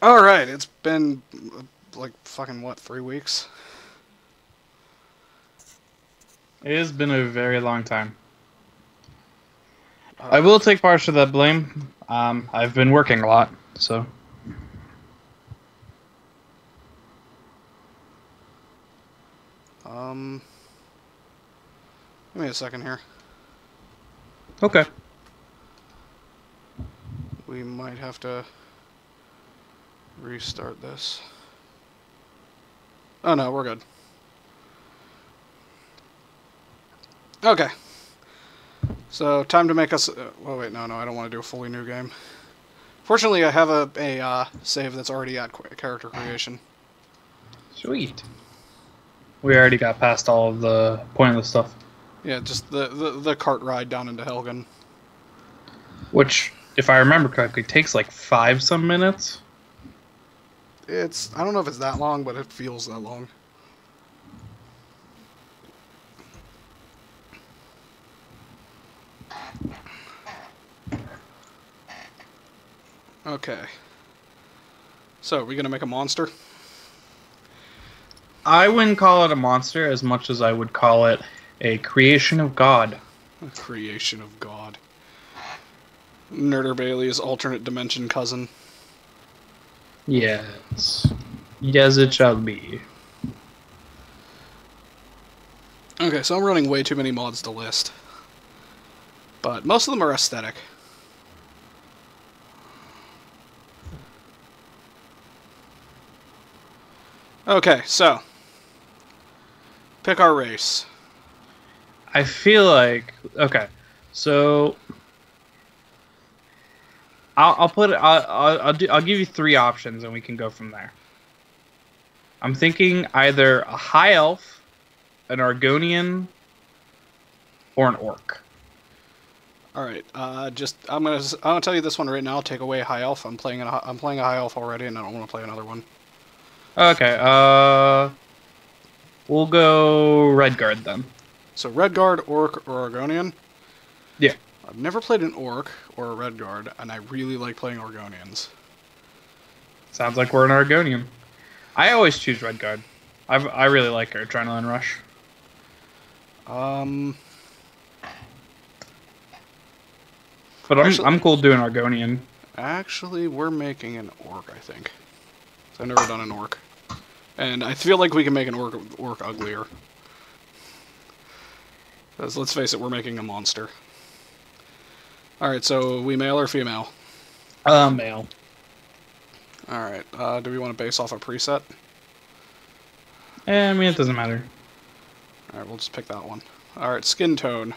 Alright, it's been like fucking what, 3 weeks? It has been a very long time. I Uh, will take part of that blame. I've been working a lot, so. um, Give me a second here. Okay. We might have to restart this. Oh no, we're good. Okay. So, time to make us... oh wait, no, I don't want to do a fully new game. Fortunately, I have a save that's already at character creation. Sweet. We already got past all of the pointless stuff. Yeah, just the cart ride down into Helgen. Which, if I remember correctly, takes like 5 some minutes. I don't know if it's that long, but it feels that long. Okay. So, are we gonna make a monster? I wouldn't call it a monster as much as I would call it a creation of God. A creation of God. Nerder Bailey's alternate dimension cousin. Yes. Yes, it shall be. Okay, so I'm running way too many mods to list. But most of them are aesthetic. Okay, so. Pick our race. I feel like okay, so I'll put it. I'll give you 3 options and we can go from there. I'm thinking either a high elf, an Argonian, or an orc. Alright, I'm gonna tell you this one right now. Take away high elf. I'm playing a high elf already, and I don't want to play another one. Okay. We'll go Redguard then. So Redguard, Orc, or Argonian. Yeah. I've never played an Orc or a Redguard, and I really like playing Argonians. Sounds like we're an Argonian. I always choose Redguard. I really like her Adrenaline Rush. But I'm cool doing Argonian. Actually, we're making an Orc, I think. I've never done an Orc. And I feel like we can make an orc uglier. Because let's face it, we're making a monster. Alright, so we male or female? Male. Alright, do we want to base off a preset? I mean, it doesn't matter. Alright, we'll just pick that one. Alright, skin tone.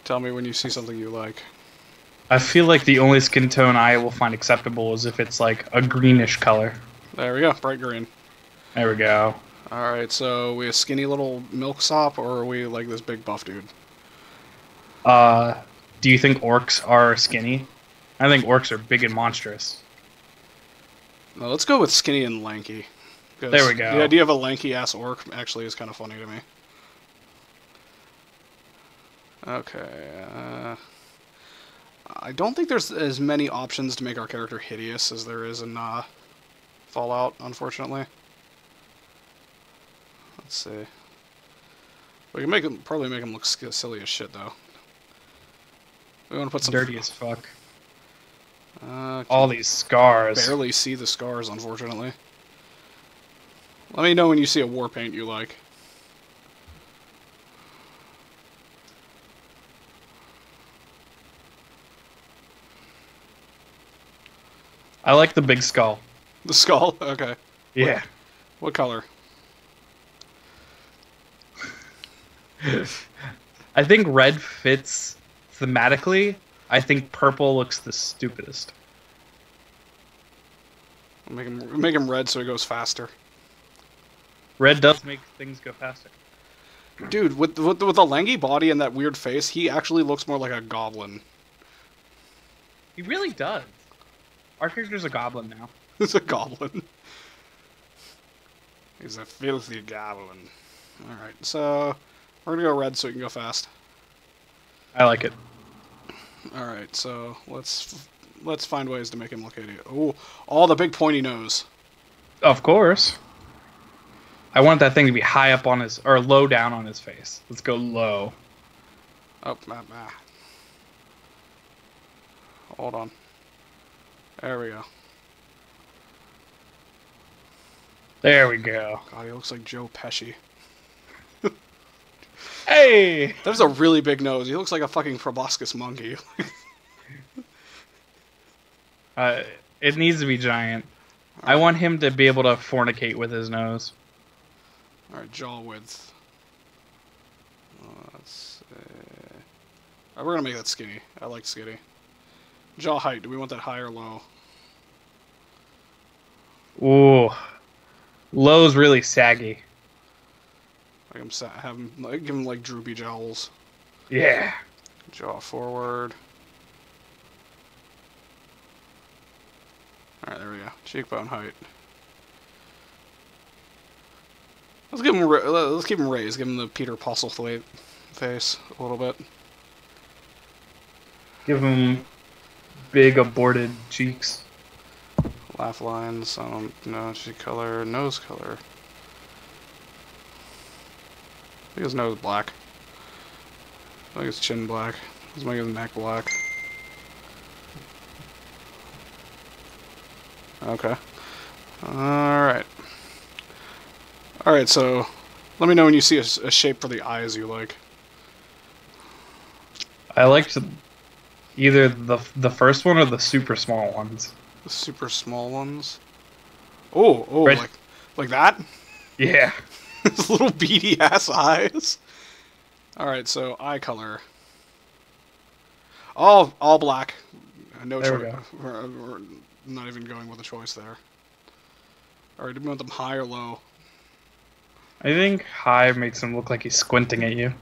Tell me when you see something you like. I feel like the only skin tone I will find acceptable is if it's like a greenish color. There we go, bright green. There we go. Alright, so we a skinny little milksop, or are we like this big buff dude? Do you think orcs are skinny? I think orcs are big and monstrous. No, let's go with skinny and lanky. There we go. The idea of a lanky-ass orc actually is kind of funny to me. Okay, I don't think there's as many options to make our character hideous as there is in, Fallout, unfortunately. Let's see. We can probably make him look silly as shit, though. We want to put some... dirty as fuck. All these scars. Barely see the scars, unfortunately. Let me know when you see a war paint you like. I like the big skull. The skull? Okay. Yeah. What color? I think red fits thematically. I think purple looks the stupidest. Make him red so he goes faster. Red does make things go faster. Dude, with the lanky body and that weird face, he actually looks more like a goblin. He really does. Our character's a goblin now. He's a goblin. He's a filthy goblin. Alright, so we're gonna go red so we can go fast. I like it. Alright, so let's let's find ways to make him look hideous. Ooh, all the big pointy nose. Of course. I want that thing to be high up on his, or low down on his face. Let's go low. Oh, hold on. There we go. There we go. God, he looks like Joe Pesci. Hey! There's a really big nose. He looks like a fucking proboscis monkey. It needs to be giant. I want him to be able to fornicate with his nose. Alright, jaw width. Let's see. Alright, we're gonna make that skinny. I like skinny. Jaw height. Do we want that high or low? Ooh. Low's really saggy. Have him, give him like droopy jowls. Yeah. Jaw forward. Alright, there we go. Cheekbone height. Let's give him. Let's keep him raised. Give him the Peter Postlethwaite face a little bit. Give him big aborted cheeks. Laugh lines. I don't know. Cheek color. Nose color. I think his nose black. I think his chin black. Let's make his neck black. Okay. Alright. Alright, so let me know when you see a shape for the eyes you like. I liked either the first one or the super small ones. The super small ones. Oh, Right. like that? Yeah. His little beady ass eyes. Alright, so eye color. All black. No There we choice. go. We're not even going with a choice there. Alright, do we want them high or low? I think high makes him look like he's squinting at you.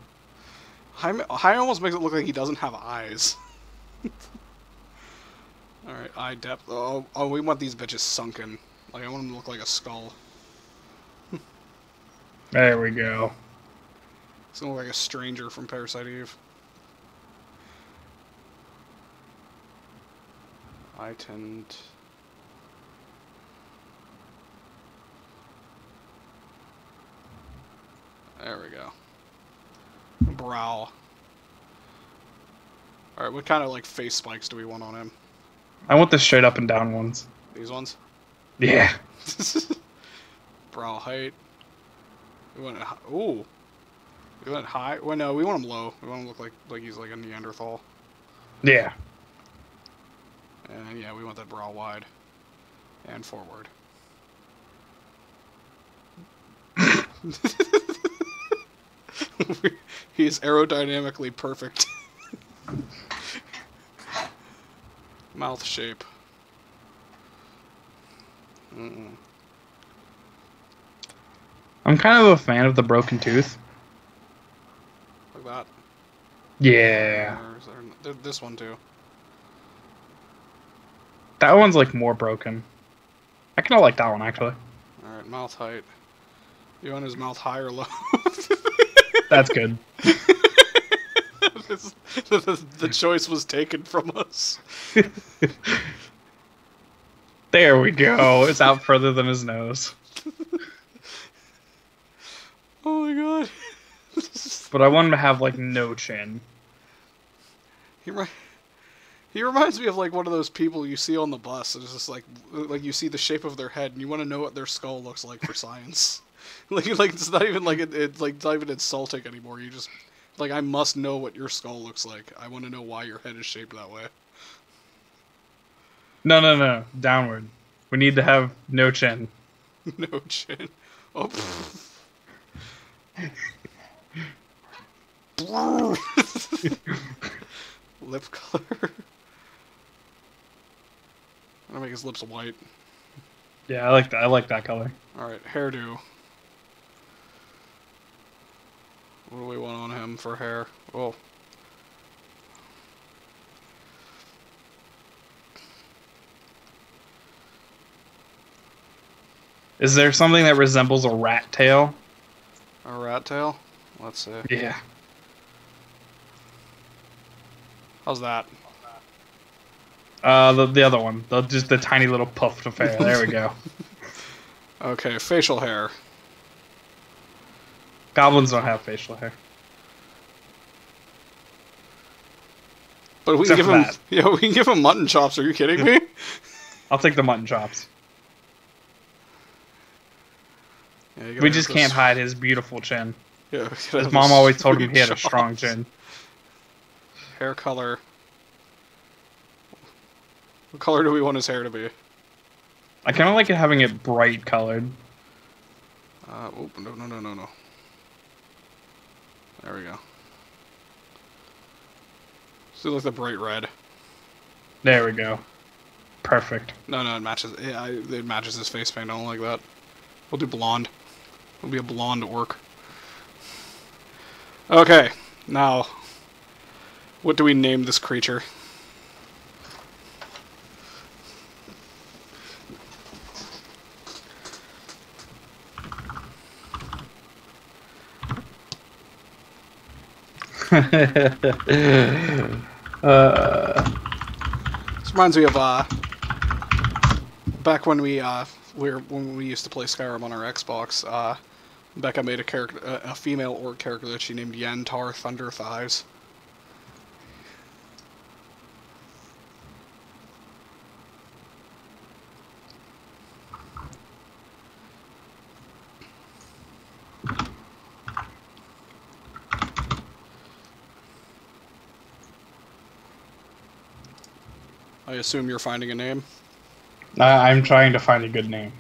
High almost makes it look like he doesn't have eyes. Alright, eye depth. Oh, we want these bitches sunken. Like, I want them to look like a skull. There we go. It's gonna look like a stranger from Parasite Eve. Eye tint. There we go. Brow. Alright, what kind of like face spikes do we want on him? I want the straight up and down ones. These ones? Yeah. Brow height. We want it high. Ooh. We want it high. Well, no, we want him low. We want him to look like he's like a Neanderthal. Yeah. And yeah, we want that brow wide. And forward. He's aerodynamically perfect. Mouth shape. I'm kind of a fan of the broken tooth. Like that. Yeah. Or is there this one too? That one's like more broken. I kind of like that one actually. Alright, mouth height. You want his mouth high or low? That's good. The choice was taken from us. There we go. It's out further than his nose. Oh my god. But I want him to have like no chin. He reminds me of like one of those people you see on the bus. It's just like you see the shape of their head and you want to know what their skull looks like for science. like it's not even like it's like not even insulting anymore. You just like, I must know what your skull looks like. I want to know why your head is shaped that way. No. Downward. We need to have no chin. No chin. Oh. Lip color. I'm gonna make his lips white. Yeah, I like that. I like that color. Alright, hairdo. What do we want on him for hair? Oh. Is there something that resembles a rat tail? A rat tail? Let's see. Yeah. How's that? The other one, just the tiny little puff of hair. There we go. Okay, facial hair. Goblins don't have facial hair. But we can give him, yeah, we can give him mutton chops. Are you kidding me? I'll take the mutton chops. Yeah, We just can't hide his beautiful chin. Yeah, his mom always told him he had a strong chin. Hair color. What color do we want his hair to be? I kind of like it having it bright colored. Oh, no. There we go. So like the bright red. There we go. Perfect. No, it matches. Yeah, it matches his face paint. I don't like that. We'll do blonde. It'll be a blonde orc. Okay, now, what do we name this creature? This reminds me of back when we used to play Skyrim on our Xbox. Becca made a female orc character that she named Yantar Thunder Thighs. I assume you're finding a name? I'm trying to find a good name.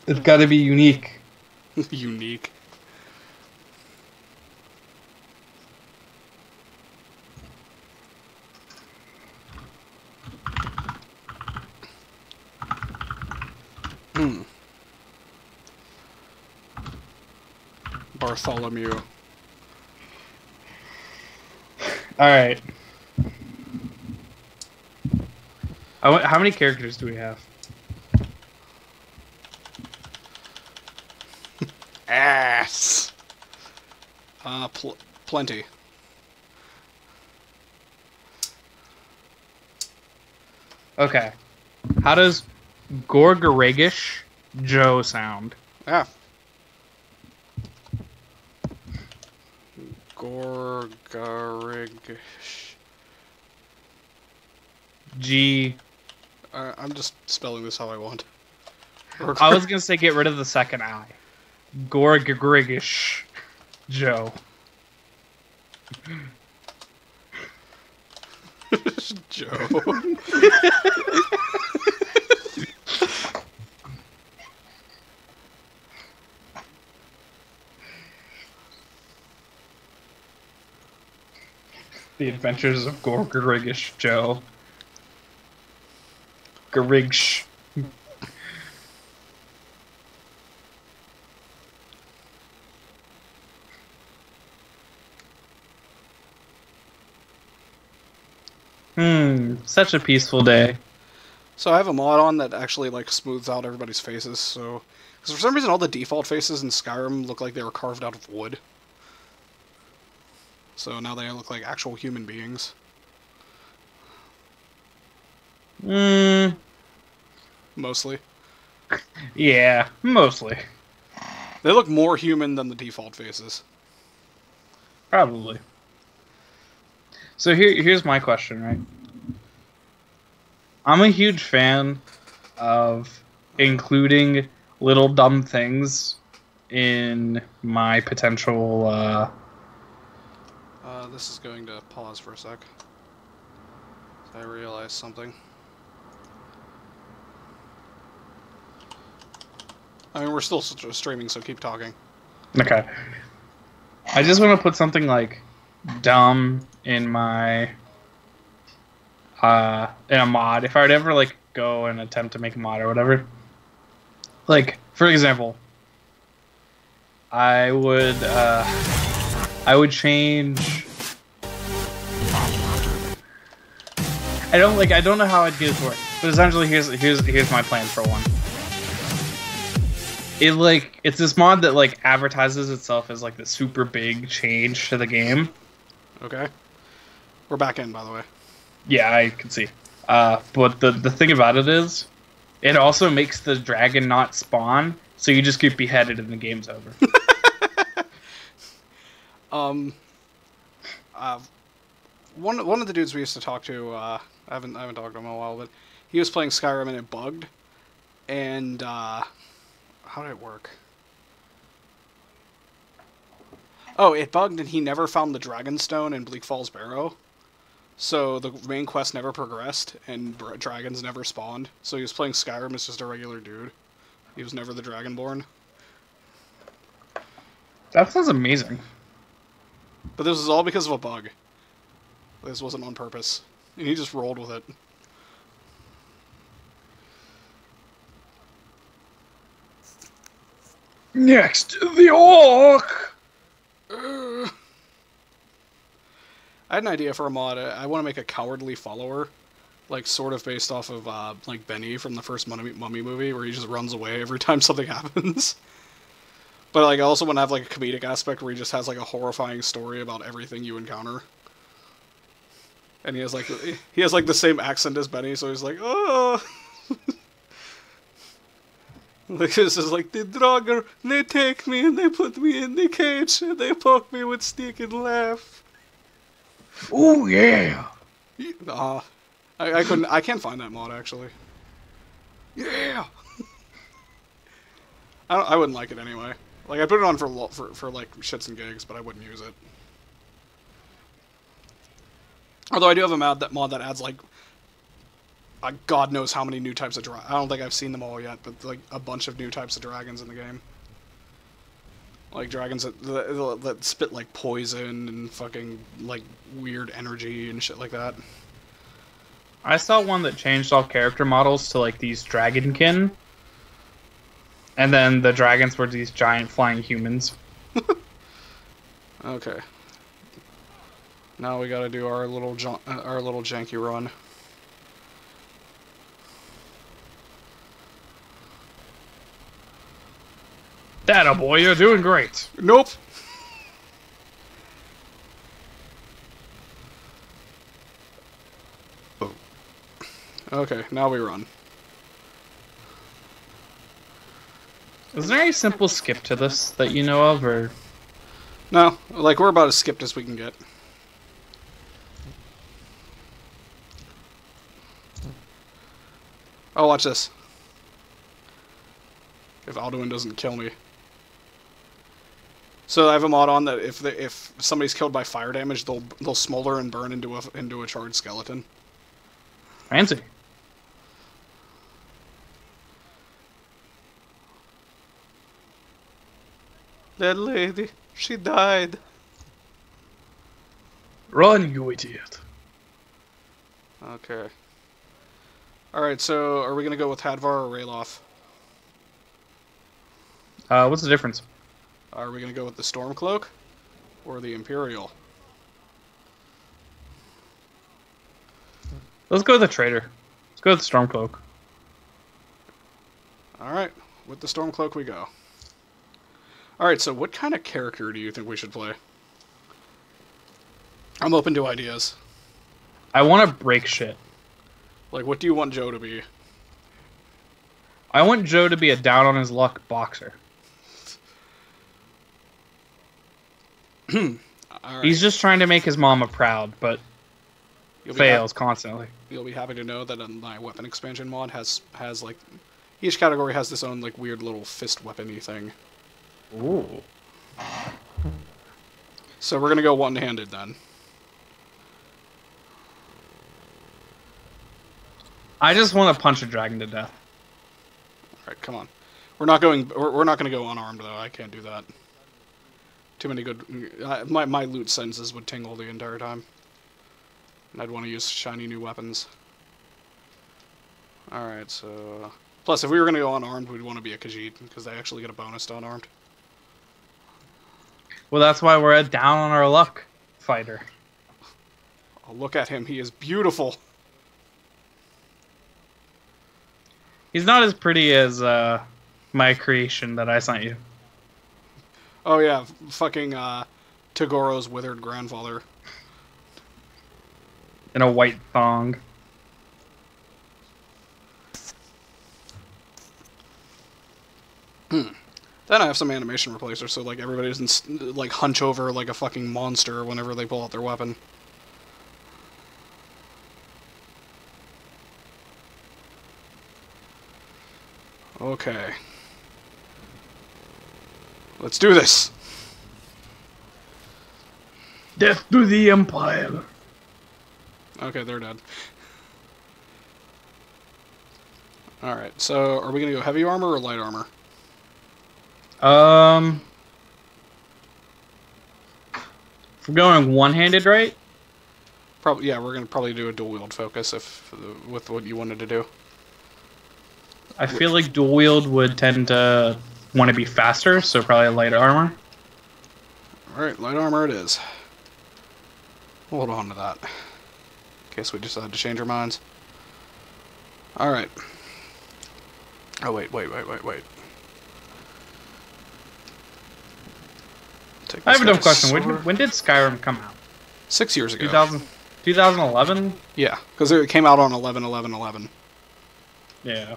It's got to be unique. Unique. Bartholomew. Alright. How many characters do we have? Ass. Plenty. Okay. How does Gorgorigish Joe sound? Yeah. Gorgorigish. I'm just spelling this how I want. I was gonna say get rid of the second I. Gorgorigish Joe. Joe. The Adventures of Gorgorigish Joe. Gorigsh. Such a peaceful day. So I have a mod on that actually like smooths out everybody's faces. So, because for some reason all the default faces in Skyrim look like they were carved out of wood. So now they look like actual human beings. Mostly. Yeah, mostly. They look more human than the default faces. Probably. So here's my question, right? I'm a huge fan of including little dumb things in my potential, this is going to pause for a sec. I realized something. I mean, we're still streaming, so keep talking. Okay. I just want to put something like dumb in my in a mod. If I would ever like go and attempt to make a mod or whatever. Like, for example, I would change. I don't know how I'd get it to work, but essentially here's my plan for one. it's this mod that like advertises itself as like the super big change to the game. Okay. We're back in, by the way. Yeah, I can see. But the thing about it is, it also makes the dragon not spawn, so you just get beheaded and the game's over. One of the dudes we used to talk to, I haven't talked to him in a while, but he was playing Skyrim and it bugged. And how did it work? Oh, it bugged and he never found the Dragonstone in Bleak Falls Barrow. So the main quest never progressed and dragons never spawned. So he was playing Skyrim as just a regular dude. He was never the Dragonborn. That sounds amazing. But this was all because of a bug. This wasn't on purpose. And he just rolled with it. Next, the orc! I had an idea for a mod. I want to make a cowardly follower. Like, sort of based off of, like, Benny from the first Mummy movie, where he just runs away every time something happens. But, like, I also want to have, like, a comedic aspect where he just has, like, a horrifying story about everything you encounter. And he has, like, the same accent as Benny, so he's like, oh! Like, this is like, the Draugr, they take me and they put me in the cage, and they poke me with stick and laugh. Oh, yeah! I can't find that mod, actually. Yeah! I wouldn't like it anyway. Like, I put it on for like, shits and gigs, but I wouldn't use it. Although I do have a mod that adds, like, God knows how many new types of dragons. I don't think I've seen them all yet, but, like, a bunch of new types of dragons in the game. Like, dragons that spit, like, poison and fucking, like, weird energy and shit like that. I saw one that changed all character models to, like, these dragonkin. And then the dragons were these giant flying humans. Okay. Now we gotta do our little janky run. That boy, you're doing great. Nope. Okay, now we run. Is there any simple skip to this that you know of, or? No, like, we're about as skipped as we can get. Oh, watch this. If Alduin doesn't kill me. So I have a mod on that if somebody's killed by fire damage, they'll smolder and burn into a charred skeleton. Fancy. That lady, she died. Run, you idiot. Okay. Alright, so are we going to go with Hadvar or Ralof? What's the difference? Are we going to go with the Stormcloak or the Imperial? Let's go with the Trader. Let's go with the Stormcloak. Alright, with the Stormcloak we go. Alright, so what kind of character do you think we should play? I'm open to ideas. I want to break shit. Like, what do you want Joe to be? I want Joe to be a down-on-his-luck boxer. Alright. He's just trying to make his mama proud, but fails constantly. You'll be happy to know that my weapon expansion mod has like... Each category has this own, like, weird little fist weapon-y thing. Ooh. So we're gonna go one-handed, then. I just want to punch a dragon to death. Alright, come on. We're not gonna go unarmed, though. I can't do that. Too many good... my loot senses would tingle the entire time. And I'd want to use shiny new weapons. Alright, so... Plus, if we were going to go unarmed, we'd want to be a Khajiit, because they actually get a bonus to unarmed. Well, that's why we're a down-on-our-luck fighter. Oh, look at him. He is beautiful. He's not as pretty as my creation that I sent you. Oh yeah, fucking Tagoro's withered grandfather. In a white thong. Then I have some animation replacers, so like everybody doesn't like hunch over like a fucking monster whenever they pull out their weapon. Okay. Let's do this! Death to the Empire! Okay, they're dead. Alright, so are we gonna go heavy armor or light armor? If we're going one-handed, right? Probably, yeah, we're gonna probably do a dual wield focus if with what you wanted to do. I feel like dual wield would tend to want to be faster, so probably light armor. Alright, light armor it is. We'll hold on to that. In case we decide to change our minds. Alright. Oh, wait. I have a dumb question. When did Skyrim come out? 6 years ago. 2011? Yeah, because it came out on 11/11/11. Yeah.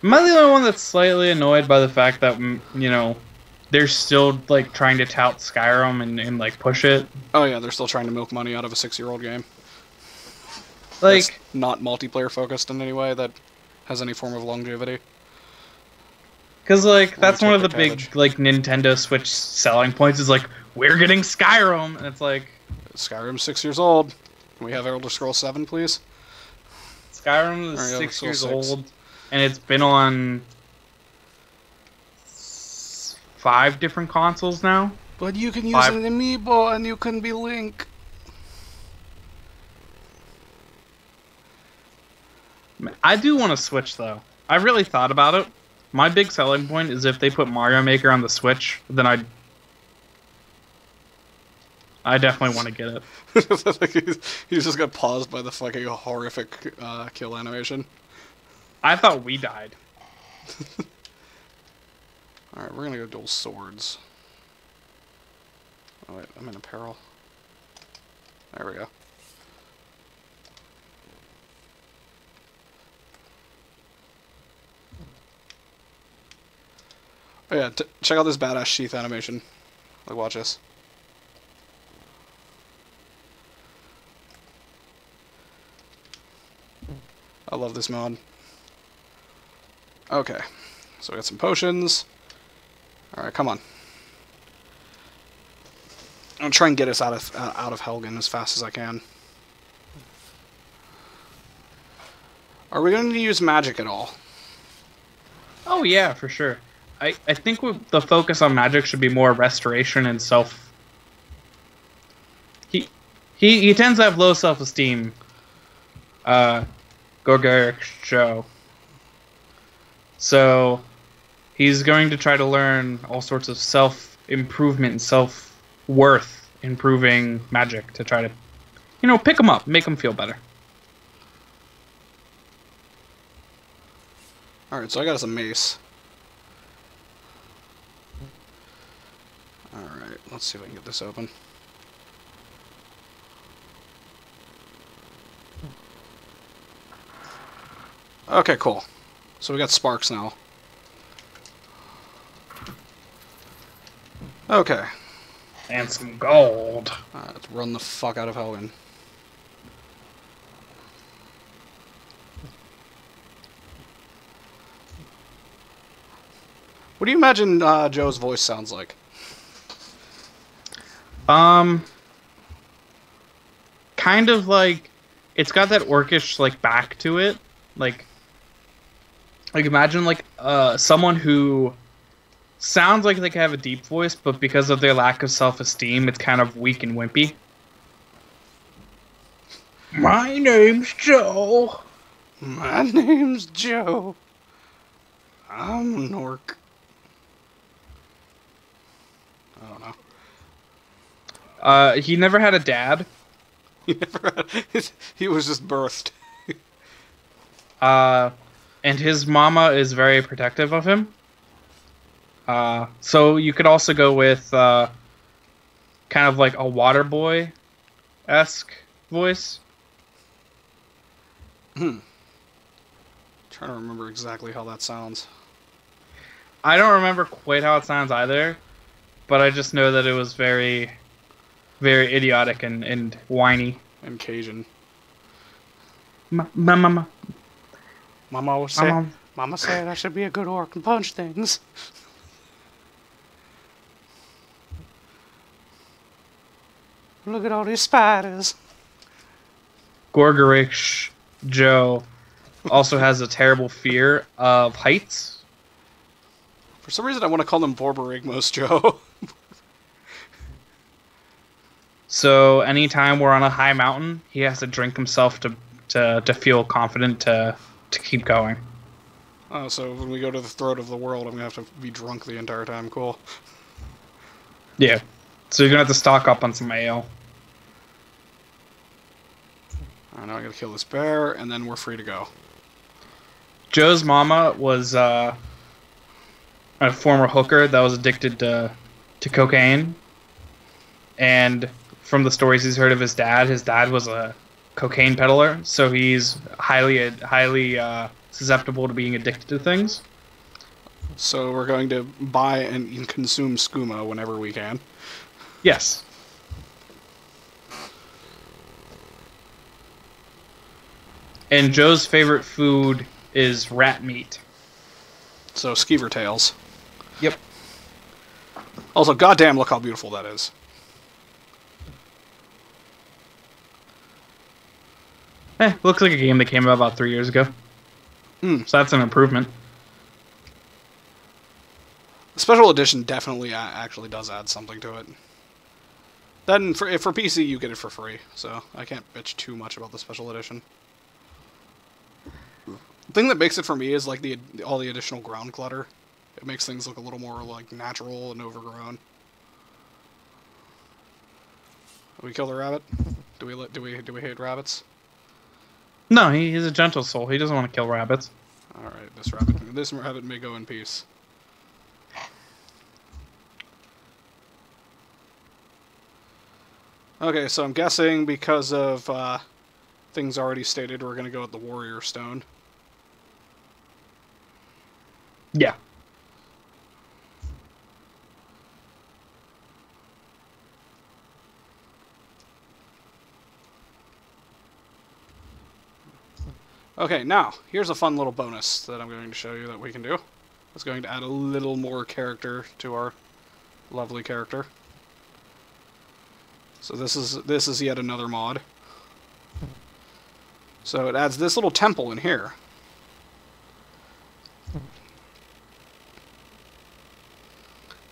Am I the only one that's slightly annoyed by the fact that, you know, they're still, like, trying to tout Skyrim and like, push it? Oh yeah, they're still trying to milk money out of a 6-year-old game. Like... That's not multiplayer focused in any way that has any form of longevity. Because, like, that's one of the big, like, Nintendo Switch selling points is, like, we're getting Skyrim! And it's like... Skyrim's 6 years old. Can we have Elder Scrolls 7, please? Skyrim is 6 years old, and it's been on 5 different consoles now. But you can use an amiibo and you can be Link. I do want to Switch, though. I really thought about it. My big selling point is if they put Mario Maker on the Switch, then I definitely want to get it. He's just got paused by the fucking horrific kill animation. I thought we died. Alright, we're gonna go dual swords. Oh wait, I'm in apparel. There we go. Oh yeah, check out this badass sheath animation. Like, watch this. I love this mod. Okay, so we got some potions. Alright, come on. I'm gonna try and get us out of Helgen as fast as I can. Are we going to use magic at all? Oh yeah, for sure. I think the focus on magic should be more restoration and self. He tends to have low self-esteem. Gorgarik's show. So he's going to try to learn all sorts of self-improvement and self-worth improving magic to try to, you know, pick him up, make him feel better. Alright, so I got us a mace. Alright, let's see if I can get this open. Okay, cool. So we got sparks now. Okay. And some gold. Alright, let's run the fuck out of Helgen. What do you imagine Joe's voice sounds like? Kind of like, it's got that orcish like back to it, like imagine like someone who sounds like they can have a deep voice, but because of their lack of self-esteem, it's kind of weak and wimpy. My name's Joe. My name's Joe. I'm an orc. I don't know. He never had a dad. He was just birthed. And and his mama is very protective of him. So you could also go with kind of like a water boy-esque voice. Trying to remember exactly how that sounds. I don't remember quite how it sounds either, but I just know that it was very, very idiotic and whiny. And Cajun. Mama. Mama said I should be a good orc and punch things. Look at all these spiders. Gorgorich Joe also has a terrible fear of heights. For some reason, I want to call him Borborigmos Joe. So anytime we're on a high mountain, he has to drink himself to feel confident to keep going. Oh, so when we go to the throat of the world, I'm going to have to be drunk the entire time. Cool. Yeah. So you're going to have to stock up on some ale. I know I got to kill this bear, and then we're free to go. Joe's mama was a former hooker that was addicted to cocaine. And from the stories he's heard of his dad was a cocaine peddler, so he's highly susceptible to being addicted to things. So we're going to buy and consume skooma whenever we can. Yes. And Joe's favorite food is rat meat. So skeever tails. Yep. Also, goddamn, look how beautiful that is. Looks like a game that came out about 3 years ago. So that's an improvement. The special edition definitely actually does add something to it. Then for PC, you get it for free, so I can't bitch too much about the special edition. The thing that makes it for me is like all the additional ground clutter. It makes things look a little more like natural and overgrown. We kill the rabbit? Do we hate rabbits? No, he's a gentle soul. He doesn't want to kill rabbits. All right, this rabbit may go in peace. Okay, so I'm guessing because of things already stated, we're gonna go with the warrior stone. Yeah. Okay, now, here's a fun little bonus that I'm going to show you that we can do. It's going to add a little more character to our lovely character. So this is yet another mod. So it adds this little temple in here.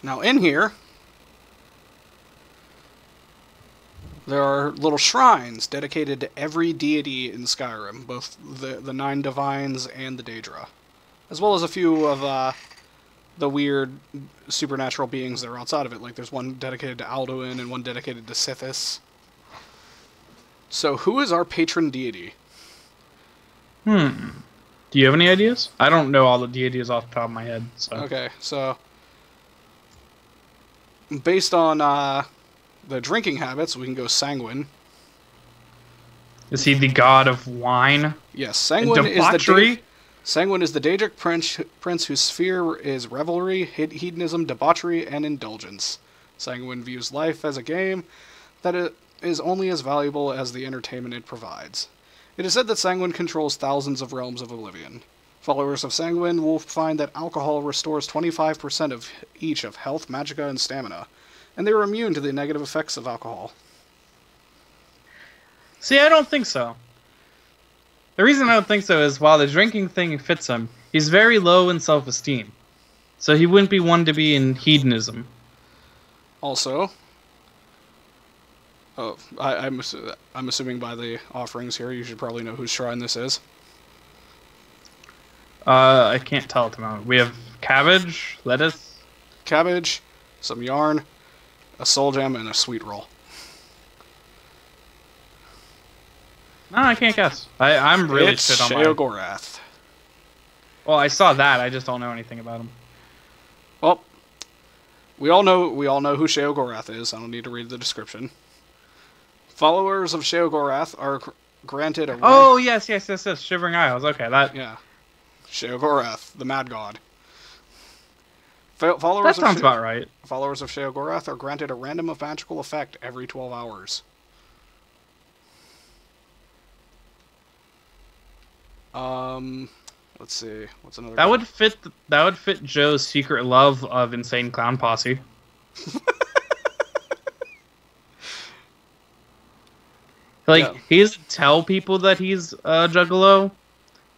Now in here, there are little shrines dedicated to every deity in Skyrim, both the 9 divines and the Daedra, as well as a few of the weird supernatural beings that are outside of it. Like there's one dedicated to Alduin and one dedicated to Sithis. So who is our patron deity? Do you have any ideas? I don't know all the deities off the top of my head. So. Okay, so based on the drinking habits, we can go Sanguine. Is he the god of wine? Yes, Sanguine is the Daedric prince whose sphere is revelry, hedonism, debauchery, and indulgence. Sanguine views life as a game that it is only as valuable as the entertainment it provides. It is said that Sanguine controls thousands of realms of oblivion. Followers of Sanguine will find that alcohol restores 25% of each of health, magicka, and stamina, and they are immune to the negative effects of alcohol. See, I don't think so. The reason I don't think so is while the drinking thing fits him, he's very low in self-esteem. So he wouldn't be one to be in hedonism. Also, I'm assuming by the offerings here, you should probably know whose shrine this is. I can't tell at the moment. We have cabbage, lettuce. Cabbage, some yarn, a soul gem, and a sweet roll. No, I can't guess. I'm really it's shit on my... Sheogorath. Well, I saw that. I just don't know anything about him. Well, we all know who Sheogorath is. I don't need to read the description. Followers of Sheogorath are granted a Oh, yes. Shivering Isles. Okay, that... Yeah. Sheogorath, the Mad God. That sounds about right. Followers of Sheogorath are granted a random magical effect every 12 hours. Let's see. What's another? That would fit. That would fit Joe's secret love of Insane Clown Posse. He doesn't tell people that he's a juggalo,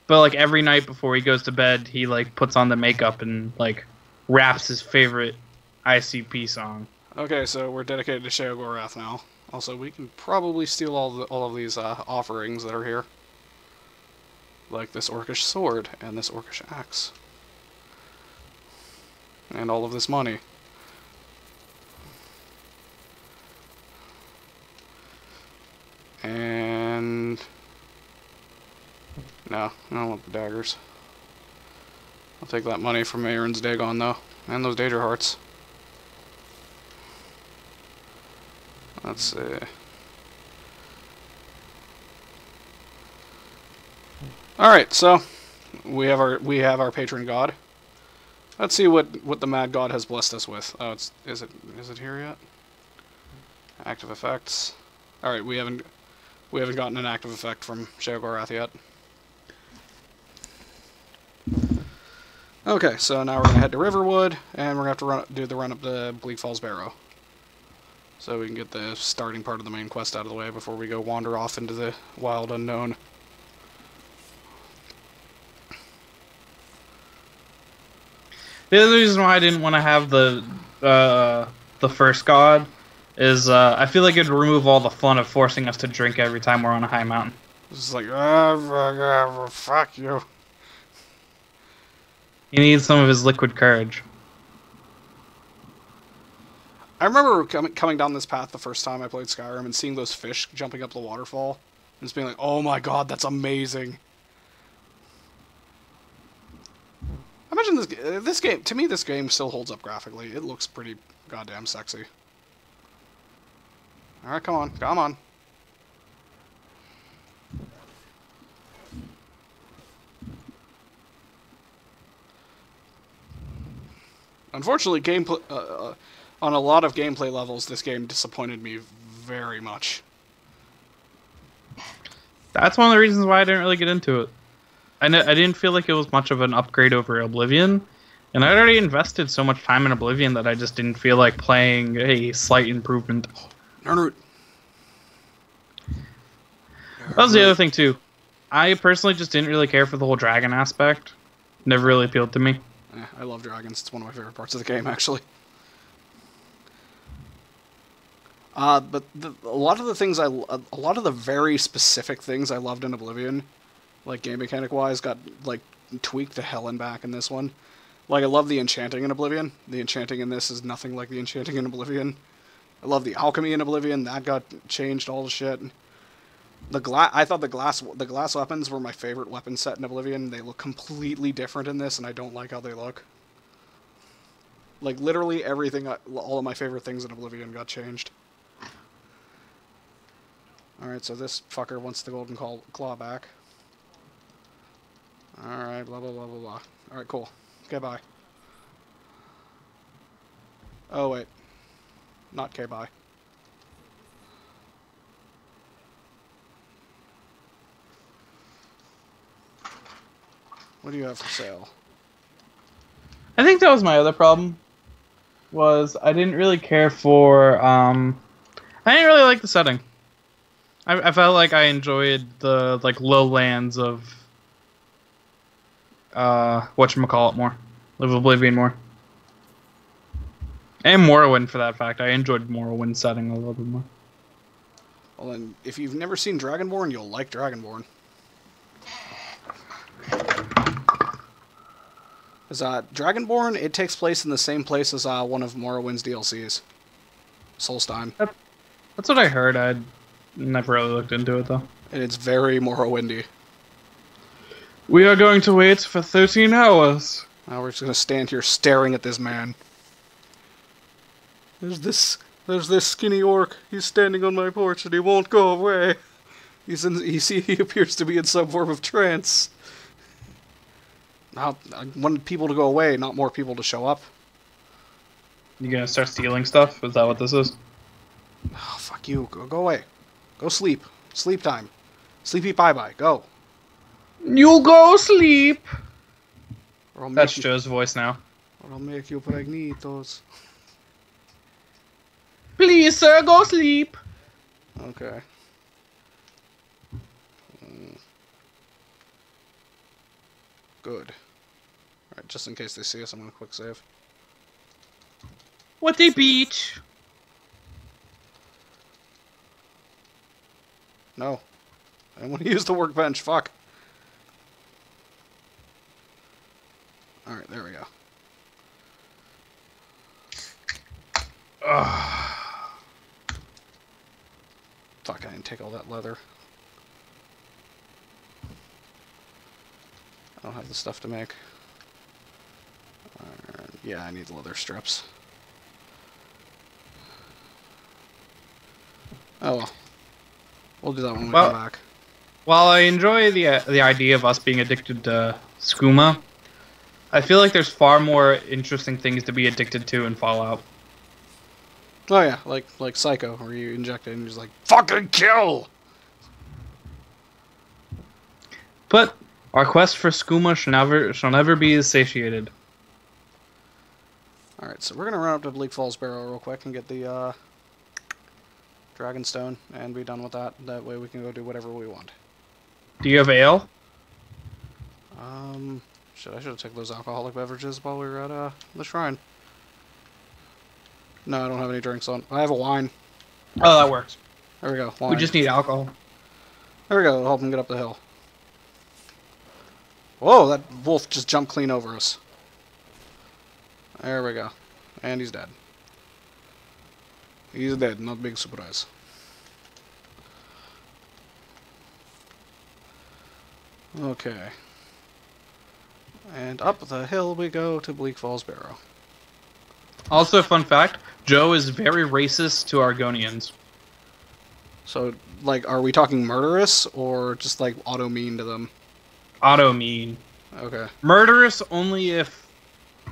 but like every night before he goes to bed, he like puts on the makeup and like raps his favorite ICP song. Okay, so we're dedicated to Sheogorath now. Also, we can probably steal all of these offerings that are here, like this orcish sword and this orcish axe, and all of this money. And no, I don't want the daggers. I'll take that money from Aaron's Dagon though, and those Daedra hearts. Let's see. All right, so we have our patron god. Let's see what the Mad God has blessed us with. Oh, is it here yet? Active effects. All right, we haven't gotten an active effect from Sheogorath yet. Okay, so now we're gonna head to Riverwood, and we're gonna have to do the run up to Bleak Falls Barrow, so we can get the starting part of the main quest out of the way before we go wander off into the wild unknown. The other reason why I didn't want to have the first god is I feel like it would remove all the fun of forcing us to drink every time we're on a high mountain. It's like, fuck you. He needs some of his liquid courage. I remember coming down this path the first time I played Skyrim and seeing those fish jumping up the waterfall and just being like, oh my god, that's amazing. I imagine this game, to me this game still holds up graphically. It looks pretty goddamn sexy. Alright, come on. Unfortunately, on a lot of gameplay levels, this game disappointed me very much. That's one of the reasons why I didn't really get into it. I didn't feel like it was much of an upgrade over Oblivion, and I'd already invested so much time in Oblivion that I just didn't feel like playing a slight improvement. Nerd. That was the other thing, too. I personally just didn't really care for the whole dragon aspect. Never really appealed to me. Yeah, I love dragons. It's one of my favorite parts of the game, actually. But a lot of the very specific things I loved in Oblivion, like game mechanic wise, got like tweaked to hell and back in this one. Like I love the enchanting in Oblivion. The enchanting in this is nothing like the enchanting in Oblivion. I love the alchemy in Oblivion. That got changed all the shit. I thought the glass weapons were my favorite weapon set in Oblivion. They look completely different in this, and I don't like how they look. Like literally everything, all of my favorite things in Oblivion got changed. Alright, so this fucker wants the golden claw back. Alright, blah blah blah blah blah. Alright, cool. Okay, bye. Oh wait. Not okay, bye. What do you have for sale? I think that was my other problem. Was I didn't really care for I didn't really like the setting. I felt like I enjoyed the like lowlands of whatchamacallit more. Of Oblivion more. And Morrowind for that fact. I enjoyed Morrowind setting a little bit more. Well then, if you've never seen Dragonborn, you'll like Dragonborn. Because Dragonborn, it takes place in the same place as one of Morrowind's DLCs. Solstheim. That's what I heard. I'd never really looked into it, though. And it's very Morrowindy. We are going to wait for 13 hours. Now we're just gonna stand here staring at this man. There's this skinny orc. He's standing on my porch and he won't go away. He appears to be in some form of trance. Now, I want people to go away, not more people to show up. You gonna start stealing stuff? Is that what this is? Oh, fuck you. Go away. Go sleep. Sleep time. Sleepy bye-bye. Go. You go sleep! Or I'll That's make you, Joe's voice now. or I'll make you pregnitos. Please, sir, go sleep! Okay. Good. Alright, just in case they see us, I'm gonna quick save. What a beach! No. I don't want to use the workbench. Fuck. Alright, there we go. Fuck, I didn't take all that leather. I don't have the stuff to make. Yeah, I need leather strips. Oh well. We'll do that when we come back. While I enjoy the idea of us being addicted to skooma, I feel like there's far more interesting things to be addicted to in Fallout. Oh yeah, like Psycho, where you inject it and you're just like, fucking kill! But our quest for skooma shall never be satiated. Alright, so we're gonna run up to Bleak Falls Barrow real quick and get the Dragonstone and be done with that. That way we can go do whatever we want. Do you have ale? Shit, I should have taken those alcoholic beverages while we were at the shrine. No, I don't have any drinks on. I have a wine. Oh, that works. There we go. Wine. We just need alcohol. There we go. Help him get up the hill. Whoa, that wolf just jumped clean over us. There we go. And he's dead. He's dead. Not a big surprise. Okay. And up the hill we go to Bleak Falls Barrow. Also, fun fact, Joe is very racist to Argonians. So, like, are we talking murderous or just, like, auto-mean to them? Auto-mean. Okay. Murderous only if,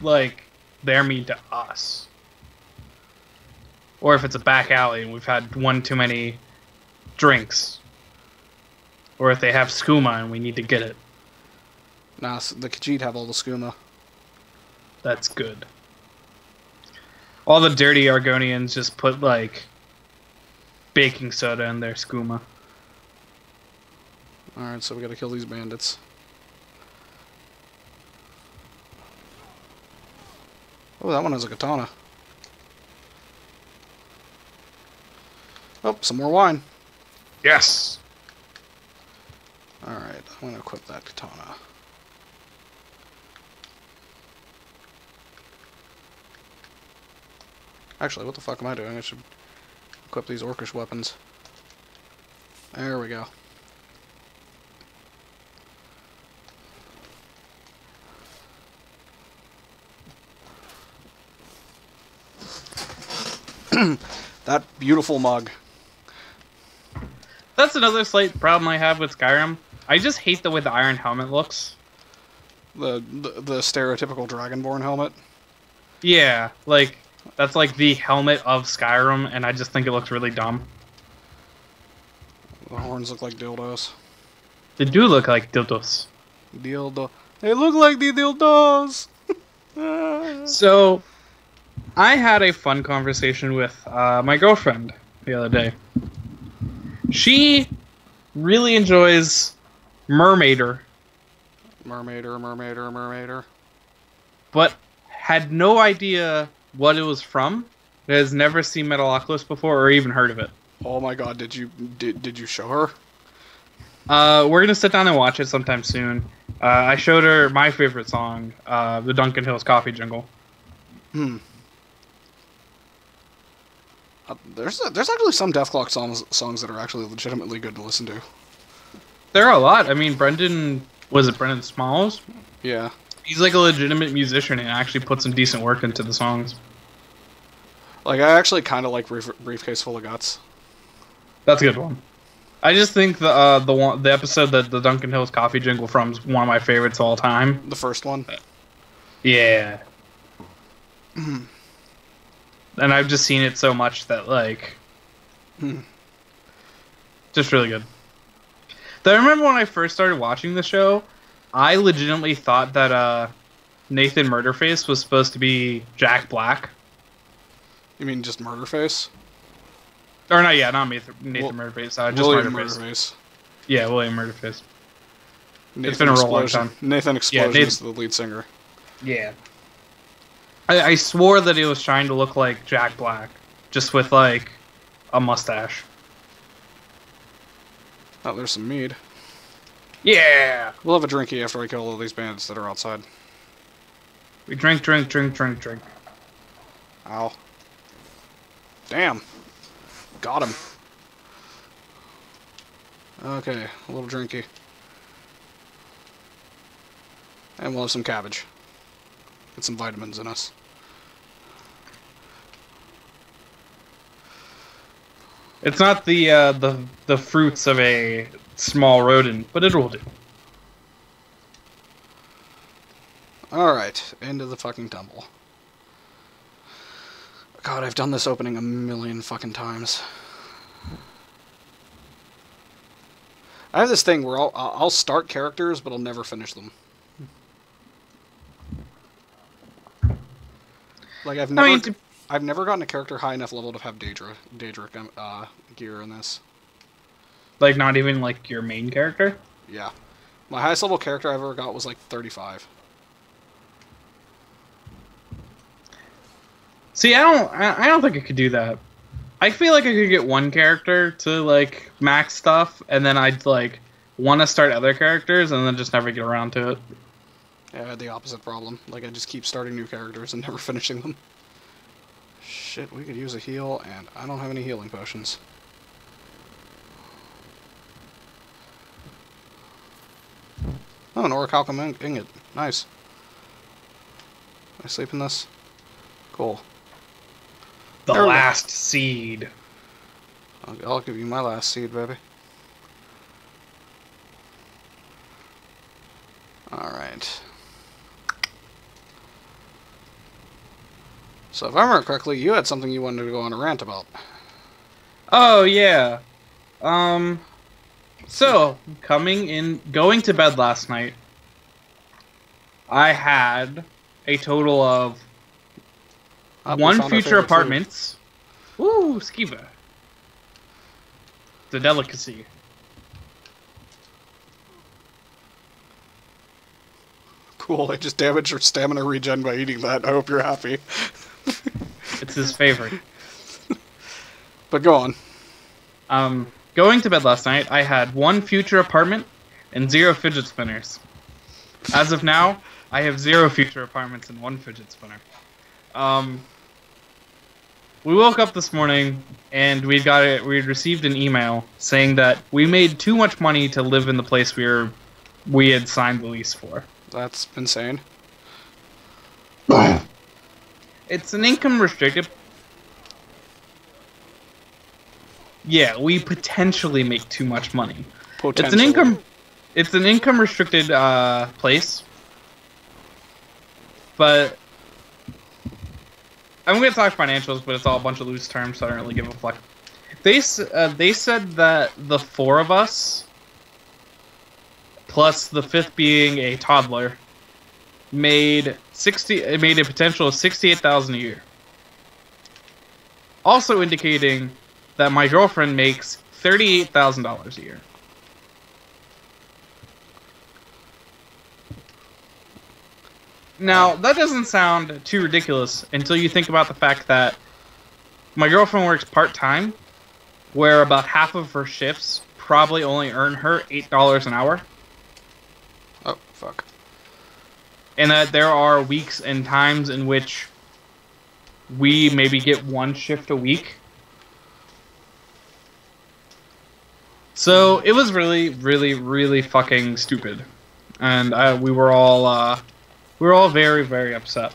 like, they're mean to us. Or if it's a back alley and we've had one too many drinks. Or if they have skooma and we need to get it. Nah, the Khajiit have all the skooma. That's good. All the dirty Argonians just put, like, baking soda in their skooma. Alright, so we gotta kill these bandits. Oh, that one has a katana. Oh, some more wine. Yes! Alright, I'm gonna equip that katana. Actually, what the fuck am I doing? I should equip these orcish weapons. There we go. That beautiful mug. That's another slight problem I have with Skyrim. I just hate the way the Iron Helmet looks. The stereotypical Dragonborn helmet. Yeah, like, that's like the helmet of Skyrim, and I just think it looks really dumb. The horns look like dildos. They do look like dildos. Dildo. They look like the dildos! So, I had a fun conversation with my girlfriend the other day. She really enjoys Mermaider. Mermaider. But had no idea what it was from. Has never seen Metalocalypse before or even heard of it. Oh my god, did you show her? We're gonna sit down and watch it sometime soon. I showed her my favorite song, the Duncan Hills Coffee Jingle. There's actually some Deathclock songs that are actually legitimately good to listen to. There are a lot. I mean, Brendan Was it Brendan Smalls? Yeah. He's like a legitimate musician and actually put some decent work into the songs. Like, I actually kind of like Briefcase Full of Guts. That's a good one. I just think the episode that the Duncan Hills coffee jingle from is one of my favorites of all time. The first one? Yeah. And I've just seen it so much that, like... Just really good. I remember when I first started watching the show, I legitimately thought that Nathan Murderface was supposed to be Jack Black. You mean just Murderface? Or not, yeah, not Nathan Murderface. Just William Murderface. Yeah, William Murderface. It's been a real long time. Nathan Explosion is the lead singer. Yeah. I swore that he was trying to look like Jack Black, just with, like, a mustache. Oh, there's some mead. Yeah! We'll have a drinky after I kill all these bandits that are outside. We drink. Ow. Damn. Got him. Okay, a little drinky. And we'll have some cabbage. Get some vitamins in us. It's not the fruits of a small rodent, but it will do. Alright, into the fucking temple. God, I've done this opening a million fucking times. I have this thing where I'll start characters, but I'll never finish them. Like, I've never gotten a character high enough level to have Daedric gear in this. Like, not even, like, your main character? Yeah. My highest level character I ever got was, like, 35. See, I don't think I could do that. I feel like I could get one character to, like, max stuff, and then I'd, like, want to start other characters, and then just never get around to it. Yeah, I had the opposite problem. Like, I just keep starting new characters and never finishing them. Shit, we could use a heal, and I don't have any healing potions. Oh, an orichalcum ingot. Nice. Can I sleep in this? Cool. The last seed. I'll give you my last seed, baby. Alright. So if I remember correctly, you had something you wanted to go on a rant about. Oh, yeah. So, going to bed last night, I had a total of one future apartments. Ooh, Skiva. The delicacy. Cool, I just damaged your stamina regen by eating that. I hope you're happy. It's his favorite. But go on. Going to bed last night, I had one future apartment and 0 fidget spinners. As of now, I have 0 future apartments and 1 fidget spinner. We woke up this morning and we'd received an email saying that we made too much money to live in the place we had signed the lease for. That's insane. It's an income restricted. Yeah, we potentially make too much money. It's an income restricted place. But I'm going to talk financials, but it's all a bunch of loose terms, so I don't really give a fuck. They said that the 4 of us, plus the 5th being a toddler, made a potential of $68,000 a year. Also indicating that my girlfriend makes $38,000 a year. Now, that doesn't sound too ridiculous until you think about the fact that my girlfriend works part-time, where about half of her shifts probably only earn her $8 an hour. Oh, fuck. And that there are weeks and times in which we maybe get 1 shift a week. So, it was really, really, really fucking stupid. and we were all very, very upset.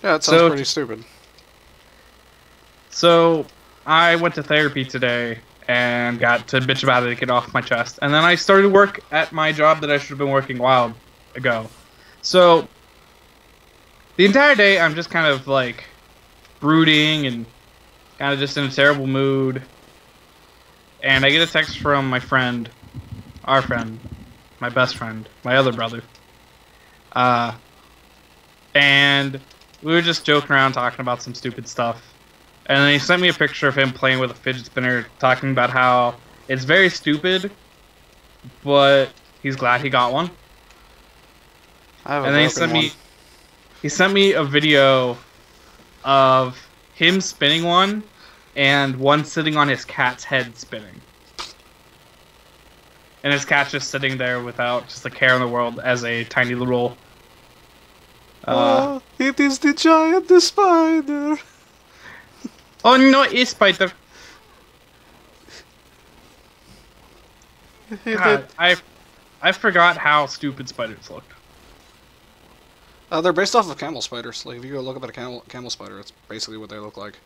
Yeah, it sounds pretty stupid. So I went to therapy today and got to bitch about it to get off my chest, and then I started work at my job that I should have been working a while ago. So the entire day I'm just kind of like brooding and kind of just in a terrible mood. And I get a text from my friend, our friend, my best friend, my other brother. And we were just joking around talking about some stupid stuff. And then he sent me a picture of him playing with a fidget spinner, talking about how it's very stupid, but he's glad he got one. I have and then he sent me a video of him spinning one and one sitting on his cat's head spinning. And his cat's just sitting there without just a care in the world as a tiny little... it is the giant spider. Oh no, it's spider. God, I forgot how stupid spiders looked. They're based off of camel spiders. Like, if you go look up at a camel spider, it's basically what they look like.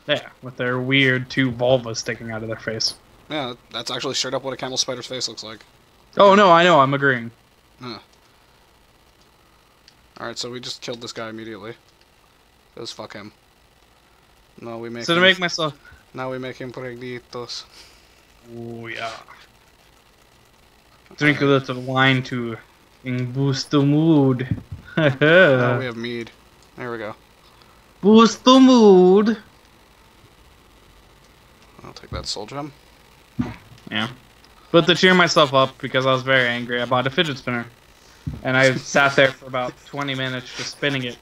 Yeah, with their weird two vulvas sticking out of their face. Yeah, that's actually straight up what a camel spider's face looks like. Oh no, I know, I'm agreeing. Alright, so we just killed this guy immediately. Because fuck him. No, we make So to make myself... Now we make him pregnitos. Oh yeah. Drink a little wine to boost the mood. Now we have mead. There we go. Boost the mood. I'll take that soul gem. Yeah. But to cheer myself up, because I was very angry, I bought a fidget spinner. And I sat there for about 20 minutes just spinning it.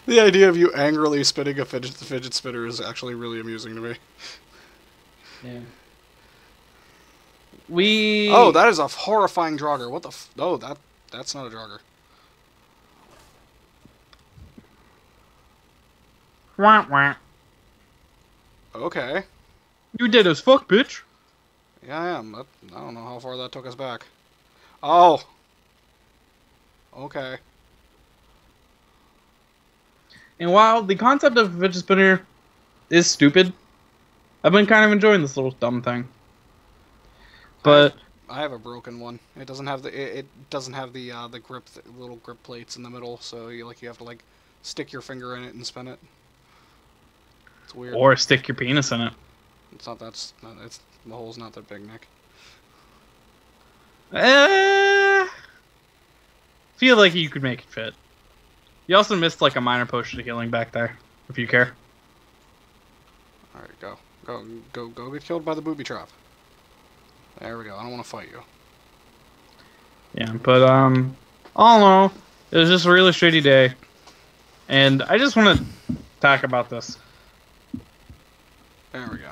The idea of you angrily spinning a fidget spinner is actually really amusing to me. Yeah. Oh, that is a horrifying jogger. What the Oh, that's not a jogger. Wah, wah. Okay. You dead as fuck, bitch. Yeah, I am. I don't know how far that took us back. Oh. Okay. And while the concept of a fidget spinner is stupid, I've been kind of enjoying this little dumb thing. But I have a broken one. It doesn't have the the grip little grip plates in the middle, so you have to like stick your finger in it and spin it. It's weird. Or stick your penis in it. It's not that. It's the hole's not that big, Nick. Feel like you could make it fit. You also missed like a minor potion of healing back there, if you care. All right, go get killed by the booby trap. There we go. I don't want to fight you. Yeah, but all in all, it was just a really shitty day, and I just want to talk about this. There we go.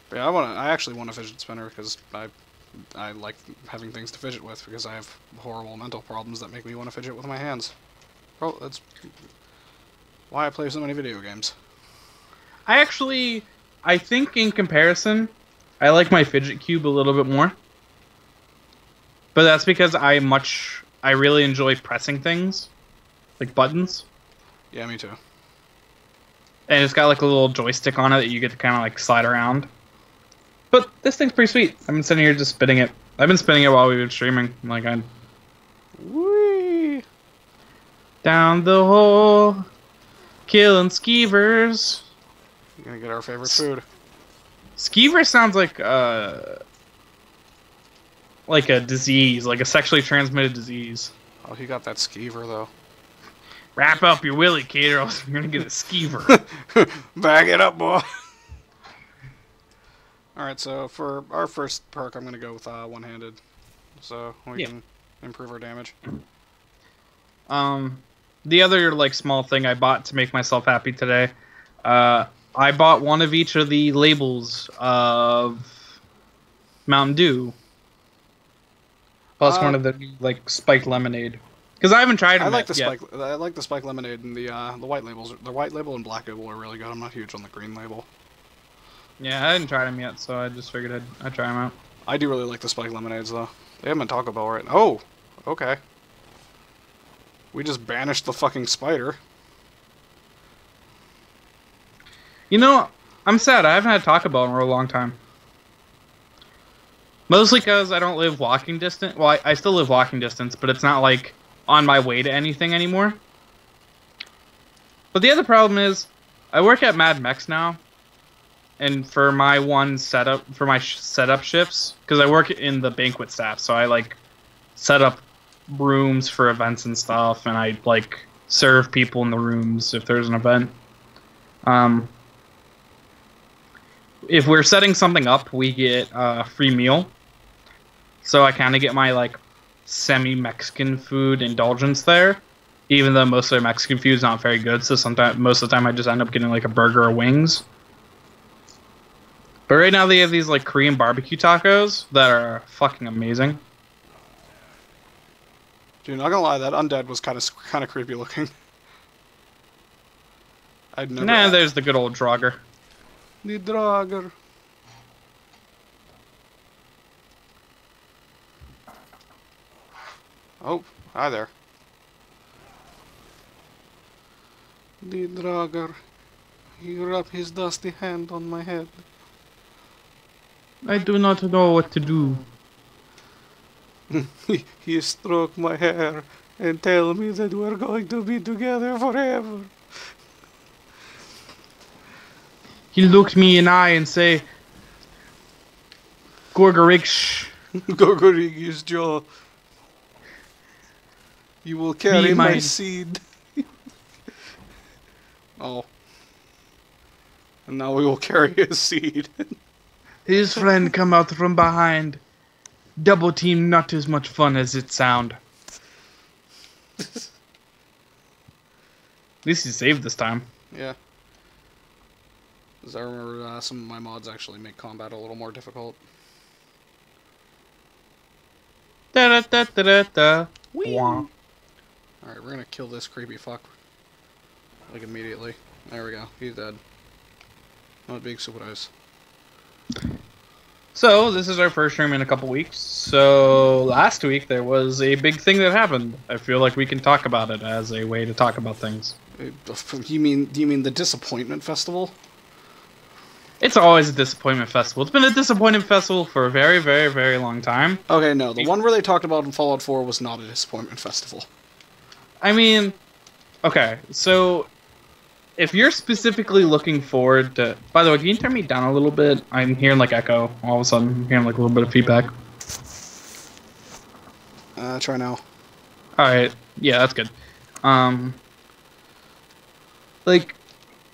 But yeah, I actually want a fidget spinner because I like having things to fidget with because I have horrible mental problems that make me want to fidget with my hands. Bro, that's why I play so many video games. I think in comparison, I like my fidget cube a little bit more. But that's because I really enjoy pressing things, like buttons. Yeah, me too. And it's got like a little joystick on it that you get to kind of like slide around. But this thing's pretty sweet. I've been sitting here just spinning it. I've been spinning it while we've been streaming. Like Whee! Down the hole, killing skeevers. You're gonna get our favorite food. Skeever sounds like a disease, like a sexually transmitted disease. Oh, he got that skeever though. Wrap up your willy, kid, or else you're gonna get a skeever. Bag it up, boy. Alright, so for our first perk, I'm gonna go with one-handed. So we can improve our damage. The other like small thing I bought to make myself happy today, I bought one of each of the labels of Mountain Dew. Plus one of the like spiked lemonade. Because I haven't tried them yet. I like the spiked lemonade and the white labels. The white label and black label are really good. I'm not huge on the green label. Yeah, I didn't try them yet, so I just figured I'd try them out. I do really like the spiked lemonades, though. They have them in Taco Bell right now. Oh! Okay. We just banished the fucking spider. You know, I'm sad. I haven't had Taco Bell in a real long time. Mostly because I don't live walking distance. Well, I still live walking distance, but it's not like on my way to anything anymore. But the other problem is, I work at Mad Mex now, and for my setup shifts, because I work in the banquet staff, so I like set up rooms for events and stuff, and I like serve people in the rooms if there's an event. If we're setting something up, we get a free meal. So I kind of get my like semi-Mexican food indulgence there, even though most of their Mexican food is not very good. So most of the time, I just end up getting like a burger or wings. But right now they have these like Korean barbecue tacos that are fucking amazing. Dude, not gonna lie, that undead was kind of creepy looking. I'd never. Nah, there's the good old Draugr. The Draugr. Oh, hi there. The Draugr. He rubbed his dusty hand on my head. I do not know what to do. He stroked my hair and tell me that we're going to be together forever. He looked me in the eye and say, Gorgoriksh. Gogorig's jaw. You will carry my seed. Oh. And now we will carry his seed. His friend come out from behind. Double team not as much fun as it sound. At least he saved this time. Yeah. Because I remember some of my mods actually make combat a little more difficult. Da da da da da. Alright, we're gonna kill this creepy fuck. Like immediately. There we go. He's dead. Not big surprise. So, this is our first stream in a couple weeks. So, last week there was a big thing that happened. I feel like we can talk about it as a way to talk about things. Do you mean the Disappointment Festival? It's always a disappointment festival. It's been a disappointment festival for a very, very, very long time. Okay, no. The one where they talked about in Fallout 4 was not a disappointment festival. I mean, okay, so if you're specifically looking forward to... By the way, can you turn me down a little bit? I'm hearing like echo. All of a sudden, I'm hearing like a little bit of feedback. Try now. Alright, yeah, that's good. Like,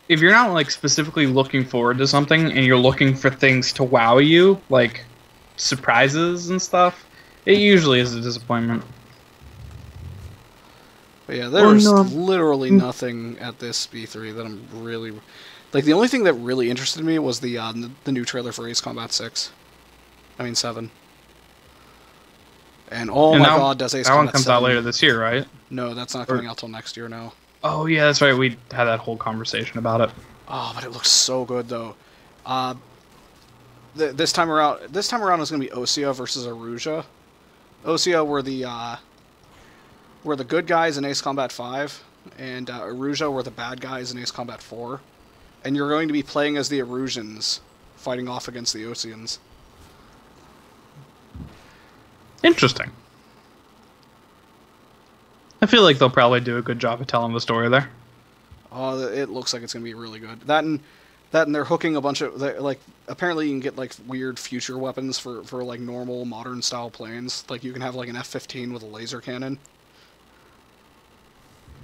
if you're not like specifically looking forward to something and you're looking for things to wow you, like surprises and stuff, it usually is a disappointment. But yeah, there's literally nothing at this B3 that I'm really... Like, the only thing that really interested me was the new trailer for Ace Combat 6. I mean, 7. And oh my god, does Ace Combat 7... That one comes out later this year, right? No, that's not coming out till next year, no. Oh yeah, that's right, we had that whole conversation about it. Oh, but it looks so good, though. This time around is going to be Osea versus Aruja. Osea were the good guys in Ace Combat 5, and Aruja were the bad guys in Ace Combat 4. And you're going to be playing as the Arusians, fighting off against the Oseans. Interesting. I feel like they'll probably do a good job of telling the story there. Oh, it looks like it's going to be really good. That and they're hooking a bunch of... Like, apparently you can get, like, weird future weapons for like, normal, modern-style planes. Like, you can have, like, an F-15 with a laser cannon.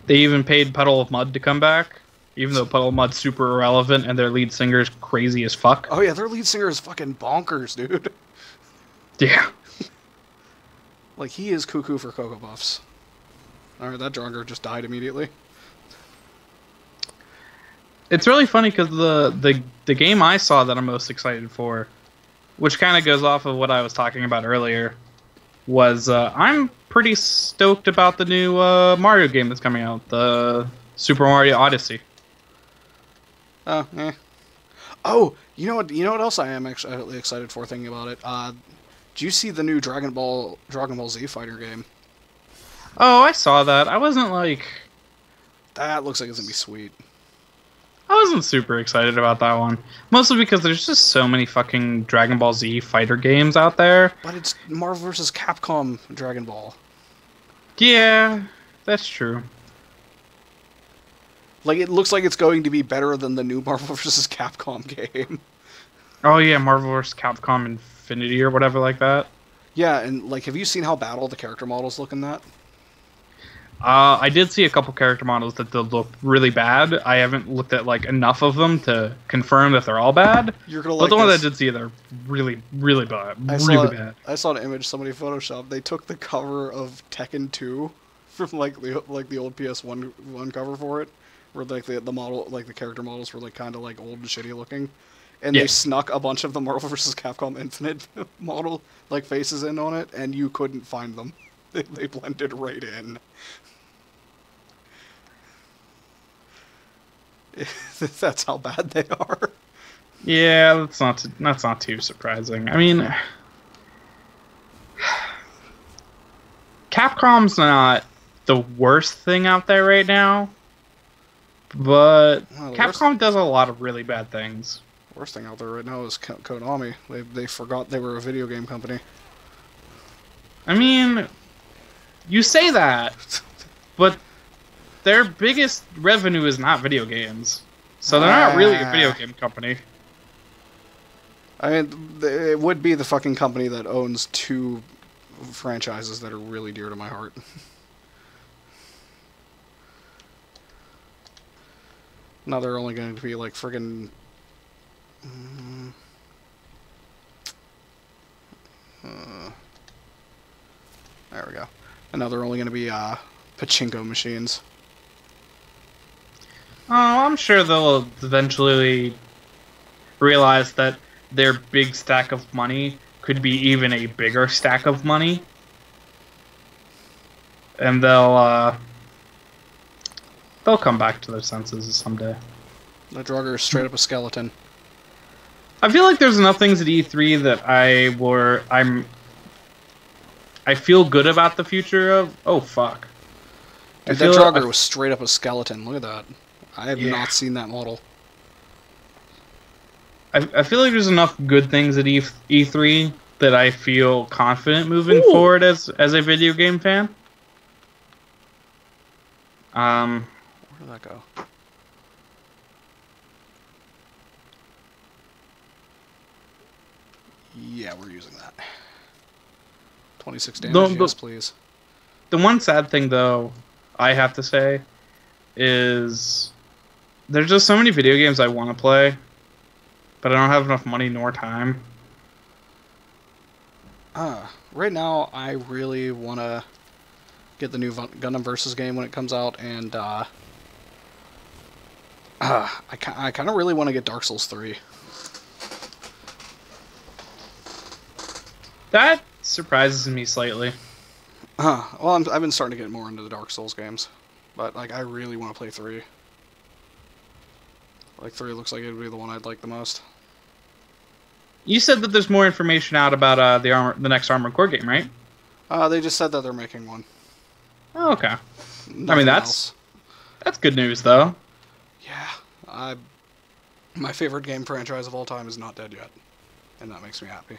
They even paid Puddle of Mud to come back, even though Puddle of Mud's super irrelevant and their lead singer's crazy as fuck. Oh yeah, their lead singer is fucking bonkers, dude. Yeah. Like, he is cuckoo for Cocoa Puffs. Alright, that Draugr just died immediately. It's really funny because the game I saw that I'm most excited for, which kind of goes off of what I was talking about earlier, was I'm pretty stoked about the new Mario game that's coming out, the Super Mario Odyssey. Oh, eh. Oh, you know what? You know what else I am actually excited for thinking about it. Do you see the new Dragon Ball Z fighter game? Oh, I saw that. I wasn't like That looks like it's gonna be sweet. I wasn't super excited about that one. Mostly because there's just so many fucking Dragon Ball Z fighter games out there. But it's Marvel vs. Capcom Dragon Ball. Yeah, that's true. Like, it looks like it's going to be better than the new Marvel vs. Capcom game. Oh yeah, Marvel vs. Capcom Infinity or whatever like that. Yeah, and like, have you seen how bad all the character models look in that? I did see a couple character models that did look really bad. I haven't looked at like enough of them to confirm that they're all bad. You're gonna but like the ones I this. did see, they're really, really bad. Bad. I saw an image somebody photoshopped. They took the cover of Tekken 2 from like the old PS1 cover for it, where like the model, like the character models were like kind of like old and shitty looking, and they snuck a bunch of the Marvel vs. Capcom Infinite model like faces in on it, and you couldn't find them. They blended right in. That's how bad they are. Yeah, that's not too surprising. I mean, Capcom's not the worst thing out there right now, but Capcom does a lot of really bad things. Worst thing out there right now is Konami. They forgot they were a video game company. I mean, you say that, but their biggest revenue is not video games, so they're not really a video game company. I mean, it would be the fucking company that owns two franchises that are really dear to my heart. Now they're only going to be like friggin'... there we go. And now they're only going to be pachinko machines. Oh, I'm sure they'll eventually realize that their big stack of money could be even a bigger stack of money. And they'll come back to their senses someday. The Draugr is straight up a skeleton. I feel like there's enough things at E3 that I feel good about the future of. Oh fuck! Dude, that Draugr was straight up a skeleton. Look at that. I have not seen that model. I feel like there's enough good things at E3 that I feel confident moving forward as a video game fan. Where did that go? Yeah, we're using that. 26 damage, yes please. The one sad thing, though, I have to say, is there's just so many video games I want to play, but I don't have enough money nor time. Right now, I really want to get the new Gundam Versus game when it comes out, and I kind of really want to get Dark Souls 3. That surprises me slightly. Well, I've been starting to get more into the Dark Souls games, but like I really want to play 3. Like 3 looks like it would be the one I'd like the most. You said that there's more information out about the next Armored Core game, right? They just said that they're making one. Oh, okay. Nothing I mean, else. that's good news, though. Yeah, my favorite game franchise of all time is not dead yet, and that makes me happy.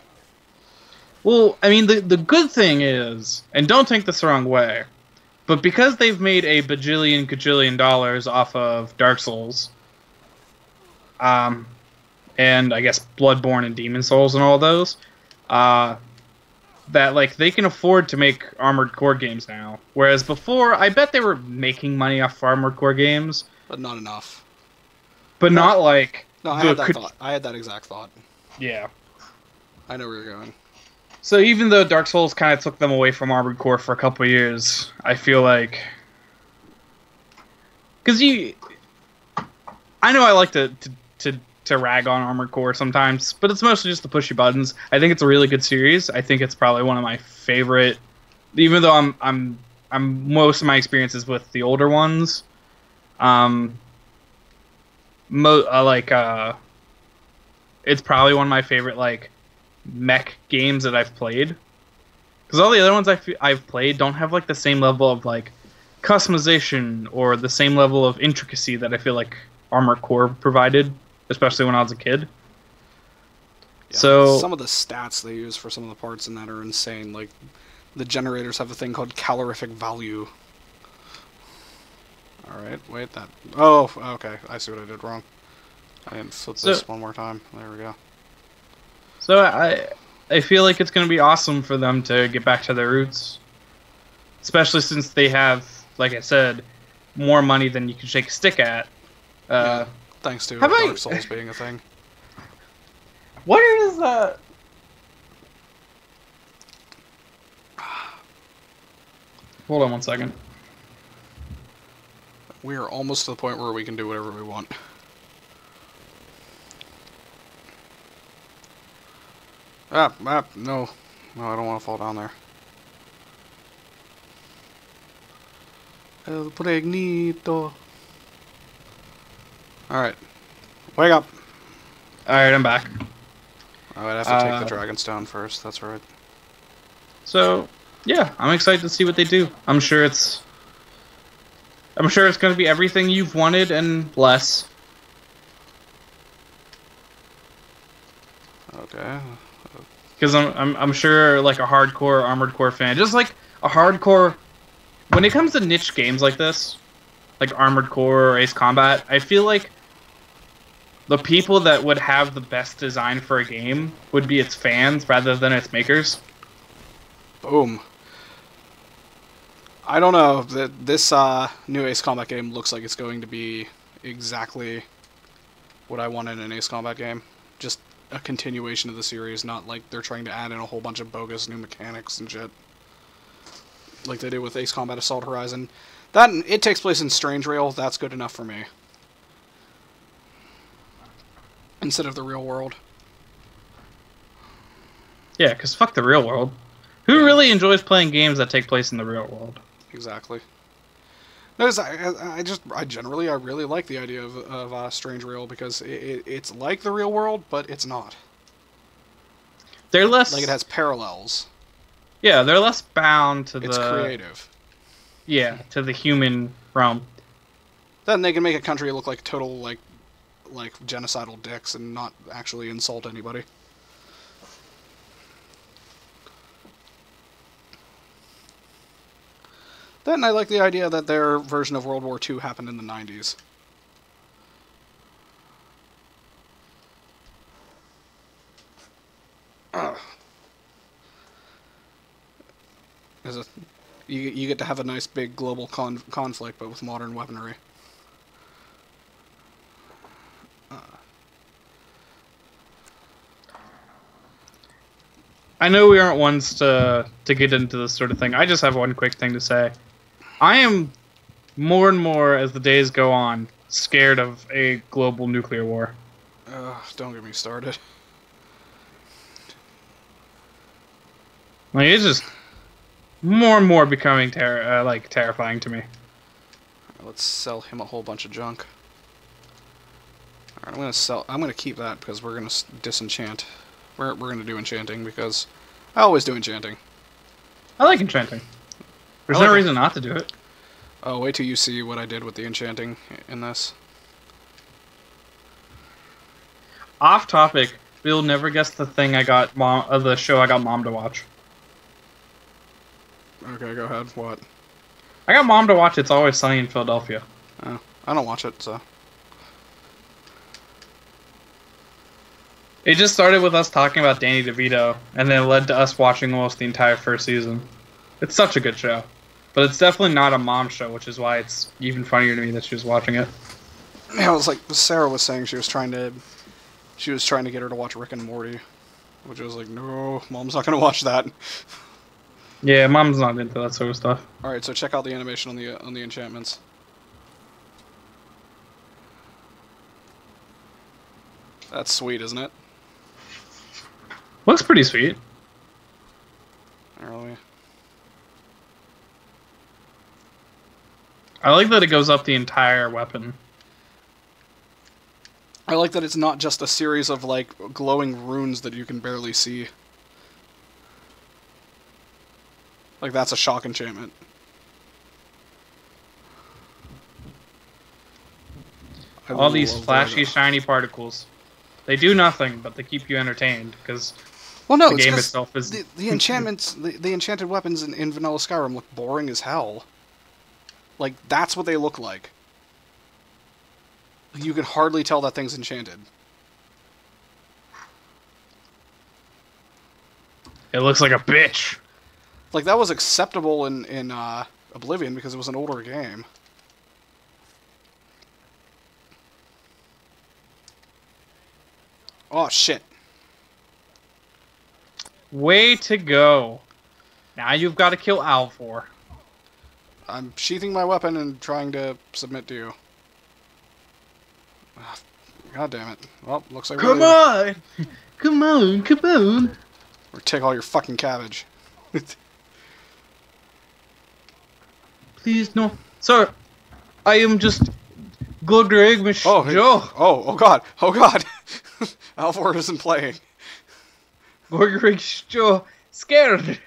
Well, I mean, the good thing is, and don't take this the wrong way, but because they've made a gajillion dollars off of Dark Souls, and I guess Bloodborne and Demon Souls and all those, that like they can afford to make Armored Core games now. Whereas before, I bet they were making money off Armored Core games, But not enough. but not like. No, I had that thought. I had that exact thought. Yeah. I know where you're going. So even though Dark Souls kind of took them away from Armored Core for a couple of years, I feel like... Because I know I like to rag on Armored Core sometimes, but it's mostly just the pushy buttons. I think it's a really good series. I think it's probably one of my favorite... Even though I'm most of my experiences with the older ones. it's probably one of my favorite like mech games that I've played. Because all the other ones I've played don't have like the same level of like customization or the same level of intricacy that I feel like Armored Core provided, especially when I was a kid. Yeah, So some of the stats they use for some of the parts in that are insane. Like the generators have a thing called calorific value. All right, wait that. Oh, okay. I see what I did wrong. I didn't flip this one more time. There we go. So I feel like it's going to be awesome for them to get back to their roots, especially since they have, like I said, more money than you can shake a stick at. Yeah, thanks to Dark Souls being a thing. What is that? Hold on one second. We are almost to the point where we can do whatever we want. No. No, I don't want to fall down there. El Pregnito. Alright. Wake up. Alright, I'm back. Oh, I'd have to take the Dragonstone first, that's right. So, yeah, I'm excited to see what they do. I'm sure it's going to be everything you've wanted and less. Okay. Because I'm sure like a hardcore Armored Core fan, just like a hardcore, when it comes to niche games like this, like Armored Core or Ace Combat, I feel like the people that would have the best design for a game would be its fans rather than its makers. Boom. I don't know. This new Ace Combat game looks like it's going to be exactly what I want in an Ace Combat game. Just a continuation of the series, not like they're trying to add in a whole bunch of bogus new mechanics and shit. Like they did with Ace Combat Assault Horizon. That, it takes place in Strange Rail, that's good enough for me. Instead of the real world. Yeah, because fuck the real world. Who really enjoys playing games that take place in the real world? Exactly. No, I generally really like the idea of Strange Rail because it's like the real world, but it's not. They're less like it has parallels. Yeah, they're less bound to it's creative. Yeah, to the human realm. Then they can make a country look like total like genocidal dicks and not actually insult anybody. Then I like the idea that their version of World War II happened in the 90s. You get to have a nice big global conflict, but with modern weaponry. I know we aren't ones to get into this sort of thing. I just have one quick thing to say. I am more and more, as the days go on, scared of a global nuclear war. Don't get me started. Like, it's just more and more becoming terrifying to me. Let's sell him a whole bunch of junk. Alright, I'm gonna keep that because we're gonna disenchant. We're gonna do enchanting because I always do enchanting. I like enchanting. There's no reason not to do it. Oh, wait till you see what I did with the enchanting in this. Off topic, but you'll never guess the thing I got the show I got Mom to watch. Okay, go ahead. What? I got Mom to watch It's Always Sunny in Philadelphia. Oh, I don't watch it, so. It just started with us talking about Danny DeVito, and then it led to us watching almost the entire first season. It's such a good show. But it's definitely not a mom show, which is why it's even funnier to me that she was watching it. Yeah, it was like Sarah was saying she was trying to get her to watch Rick and Morty. Which I was like, no, Mom's not going to watch that. Yeah, Mom's not into that sort of stuff. Alright, so check out the animation on the enchantments. That's sweet, isn't it? Looks pretty sweet. Really? I like that it goes up the entire weapon. I like that it's not just a series of, like, glowing runes that you can barely see. Like, that's a shock enchantment. All these flashy, shiny particles. They do nothing, but they keep you entertained, because well, no, the game itself is... The enchantments, the enchanted weapons in Vanilla Skyrim look boring as hell. Like, that's what they look like. You can hardly tell that thing's enchanted. It looks like a bitch. Like, that was acceptable in Oblivion because it was an older game. Oh, shit. Way to go. Now you've got to kill Alvor. I'm sheathing my weapon and trying to submit to you. God damn it. Well, looks like Come on! Come on, come on! Or take all your fucking cabbage. Please, no. Sir, I am just Godrig Joe. Oh god. Oh god. Alvor isn't playing. Godrig Joe. Scared.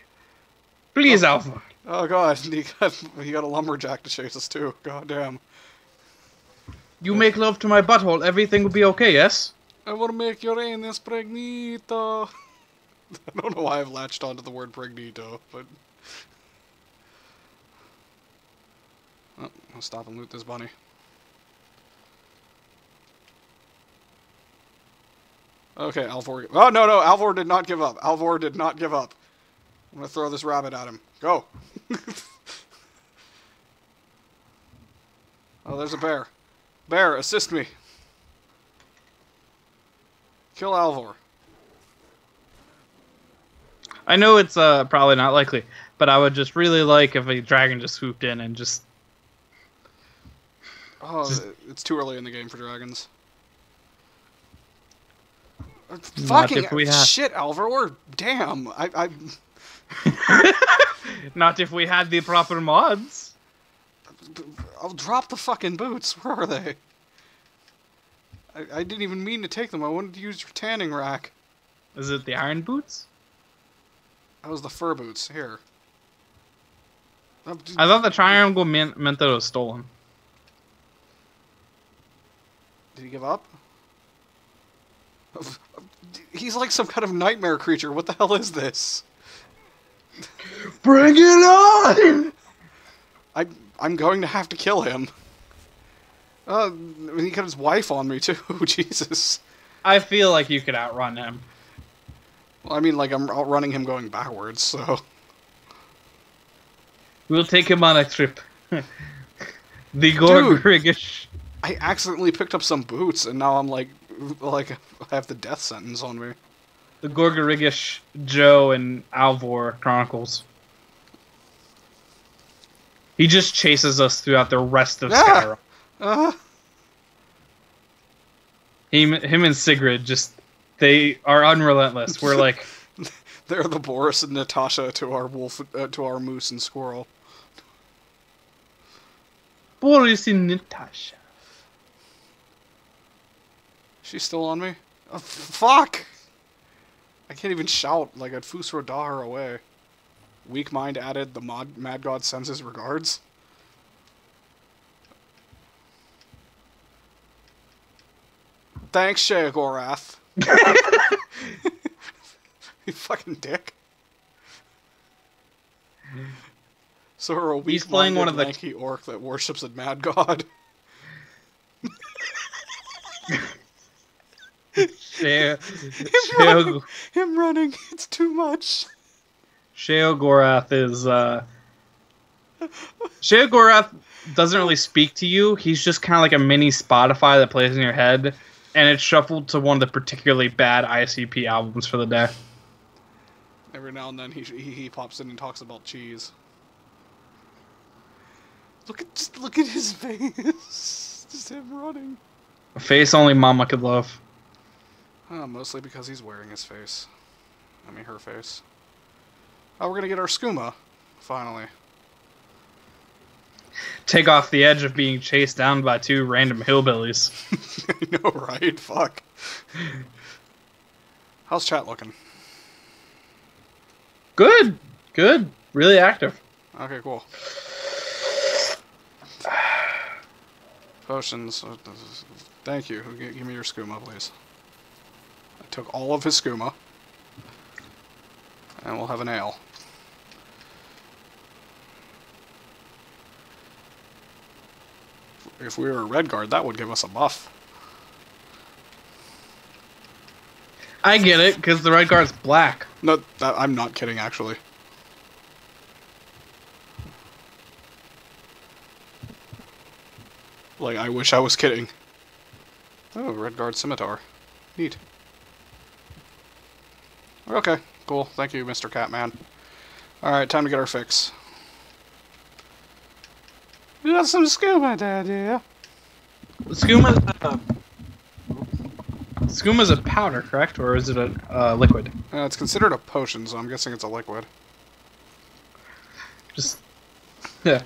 Please, Alvor. Oh god, he got a lumberjack to chase us too. God damn. You make love to my butthole, everything will be okay, yes? I will make your anus pregnito. I don't know why I've latched onto the word pregnito, but... Oh, I'll stop and loot this bunny. Okay, Alvor... Oh, no, Alvor did not give up. Alvor did not give up. I'm gonna throw this rabbit at him. Go! Oh, there's a bear. Bear, assist me. Kill Alvor. I know it's probably not likely, but I would just really like if a dragon just swooped in and just... Oh, it's too early in the game for dragons. Fucking shit, Alvor. Damn. I Not if we had the proper mods. I'll drop the fucking boots. Where are they? I didn't even mean to take them. I wanted to use your tanning rack. Is it the iron boots? That was the fur boots. Here. I thought the triangle meant that it was stolen. Did he give up? He's like some kind of nightmare creature. What the hell is this? Bring it on! I'm going to have to kill him. He got his wife on me too. Jesus. I feel like you could outrun him. Well, I mean, like, I'm outrunning him going backwards, so... We'll take him on a trip. The Gorgrigish. I accidentally picked up some boots, and now I'm like, I have the death sentence on me. The Gorgrigish Joe and Alvor Chronicles. He just chases us throughout the rest of Skyrim. Him and Sigrid just... They are unrelentless. We're like... They're the Boris and Natasha to our wolf, to our moose and squirrel. Boris and Natasha. She's still on me? Oh, fuck! I can't even shout. Like, I'd Fusro Da her away. Weak mind added. The Mad God sends his regards. Thanks, Sheogorath. You fucking dick. So we're a weak-minded, lanky orc that worships a mad god. Him running, it's too much. Sheogorath is, Sheogorath doesn't really speak to you. He's just kind of like a mini Spotify that plays in your head, and it's shuffled to one of the particularly bad ICP albums for the day. Every now and then he pops in and talks about cheese. Look at his face. Just him running. A face only Mama could love. Mostly because he's wearing his face. I mean, her face. Oh, we're gonna get our skooma, finally. take off the edge of being chased down by two random hillbillies. I know, right? Fuck. How's chat looking? Good. Good. Really active. Okay, cool. Potions. Thank you. Give me your skooma, please. I took all of his skooma. And we'll have an ale. If we were a red guard, that would give us a buff. I get it, because the red guard's black. No, I'm not kidding, actually. Like, I wish I was kidding. Oh, red guard scimitar. Neat. Okay, cool. Thank you, Mr. Catman. Alright, time to get our fix. We got some skooma, Daddy. Skooma's a powder, correct? Or is it a liquid? It's considered a potion, so I'm guessing it's a liquid. Just... yeah.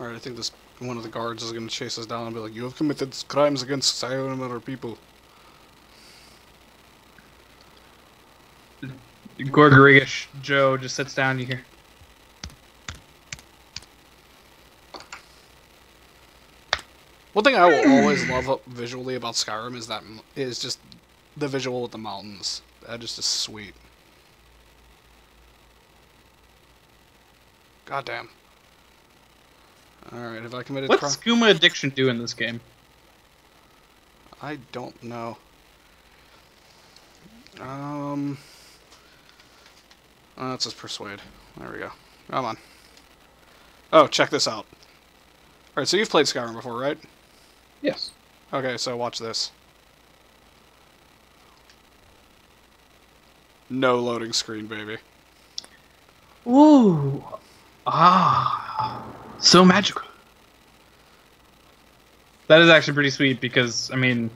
Alright, I think this one of the guards is going to chase us down and be like, you have committed crimes against Skyrim and our people. Gorgorish Joe just sits down, you hear. One thing I will always love visually about Skyrim is just the visual with the mountains. That just is sweet. Goddamn. Alright, have I committed crime? What's skooma addiction do in this game? I don't know. Let's just persuade. There we go. Come on. Oh, check this out. Alright, so you've played Skyrim before, right? Yes. Okay, so watch this. No loading screen, baby. Ooh. Ah. So magical. That is actually pretty sweet because, I mean,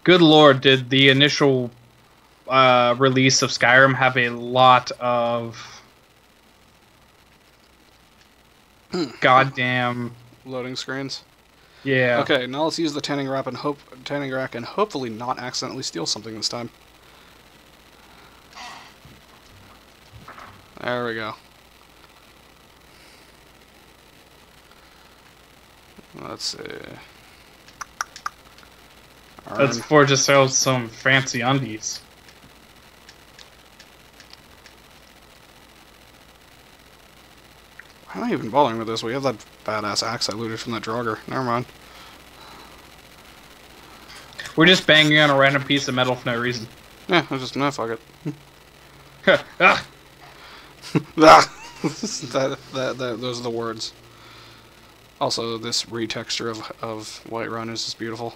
good lord, did the initial release of Skyrim have a lot of goddamn Loading screens? yeah. Okay, now let's use the tanning rack and hopefully not accidentally steal something this time. There we go. Let's see. Let's forge ourselves some fancy undies. Why am I even bothering with this? We have that badass axe I looted from that Draugr. Never mind. We're just banging on a random piece of metal for no reason. Yeah, I just, no, fuck it. Ah. Those are the words. Also, this retexture of Whiterun is just beautiful.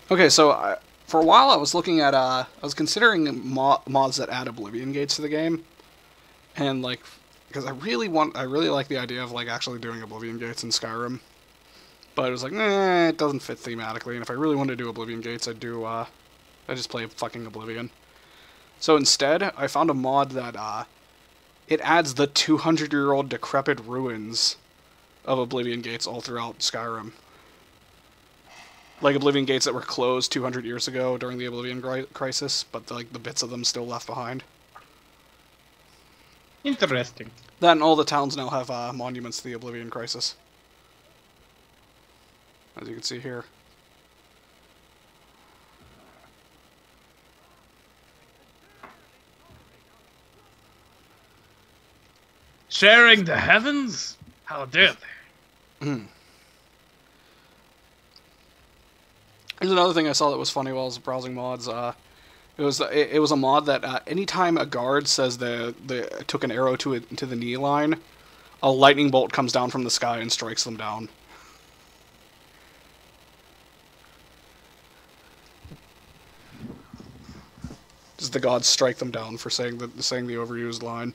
Okay, so for a while I was looking at, I was considering mods that add Oblivion Gates to the game. And, like, because I really like the idea of, like, actually doing Oblivion Gates in Skyrim. But it was like, nah, it doesn't fit thematically, and if I really wanted to do Oblivion Gates, I just play fucking Oblivion. So instead, I found a mod that, it adds the 200-year-old decrepit ruins of Oblivion Gates all throughout Skyrim. Like Oblivion Gates that were closed 200 years ago during the Oblivion Crisis, but like the bits of them still left behind. Interesting. That and all the towns now have monuments to the Oblivion Crisis. As you can see here. Sharing the heavens? How dare they? There's another thing I saw that was funny while I was browsing mods. It was a mod that anytime a guard says they took an arrow to the knee line, a lightning bolt comes down from the sky and strikes them down. Does the gods strike them down for saying the overused line?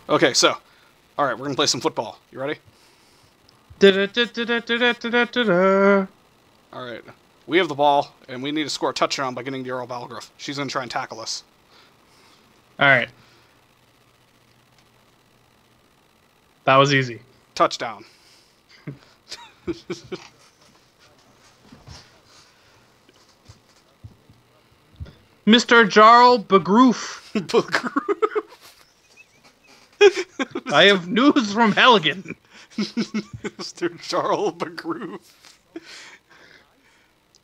Okay, so, all right, we're gonna play some football. You ready? All right, We have the ball, and we need to score a touchdown by getting the Jarl Balgruuf. She's going to try and tackle us. All right. That was easy. Touchdown. Mr. Jarl Balgruuf. I have news from Helgen. Mr. Jarl Balgruuf.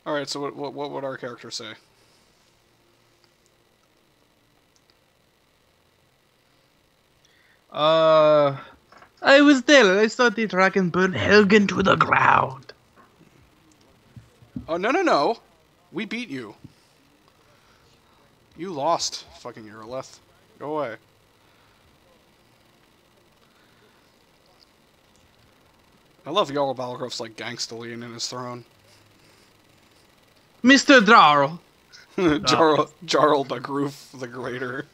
All right, so what would our character say? I was there and I saw the dragon burn Helgen to the ground. Oh, no. We beat you. You lost, fucking Eurolith. Go away. I love Jarl Balgruuf's, like, gangsta lean in his throne. Mr. Jarl. Jarl Balgruuf the Greater.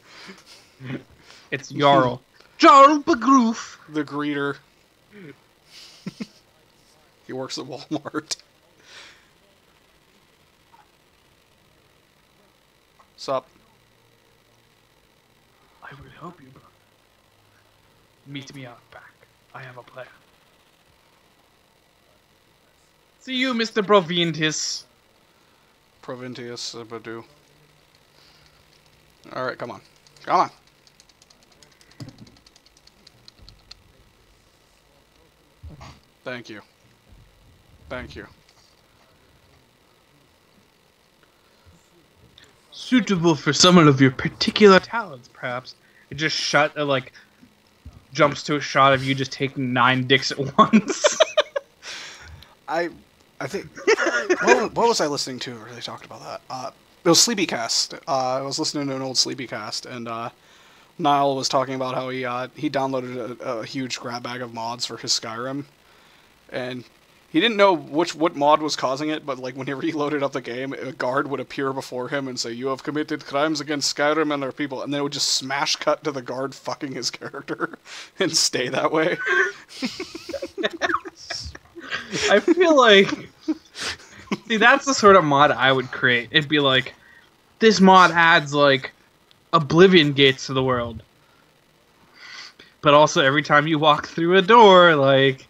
It's Jarl. Jarl Balgruuf. The Greeter. He works at Walmart. Sup? I will help you, brother. Meet me out back. I have a plan. See you, Mr. Provintis. Provintius Badu. Alright, come on. Come on. Thank you. Thank you. Suitable for someone of your particular talents, perhaps. It just jumps to a shot of you just taking 9 dicks at once. I think... what was I listening to where they talked about that? It was Sleepycast. I was listening to an old Sleepycast, and Niall was talking about how he downloaded a huge grab bag of mods for his Skyrim, and he didn't know what mod was causing it, but like whenever he loaded up the game, a guard would appear before him and say, "You have committed crimes against Skyrim and their people," and then it would just smash cut to the guard fucking his character and stay that way. I feel like... See, that's the sort of mod I would create. It'd be like, this mod adds, like, Oblivion gates to the world. But also, every time you walk through a door, like...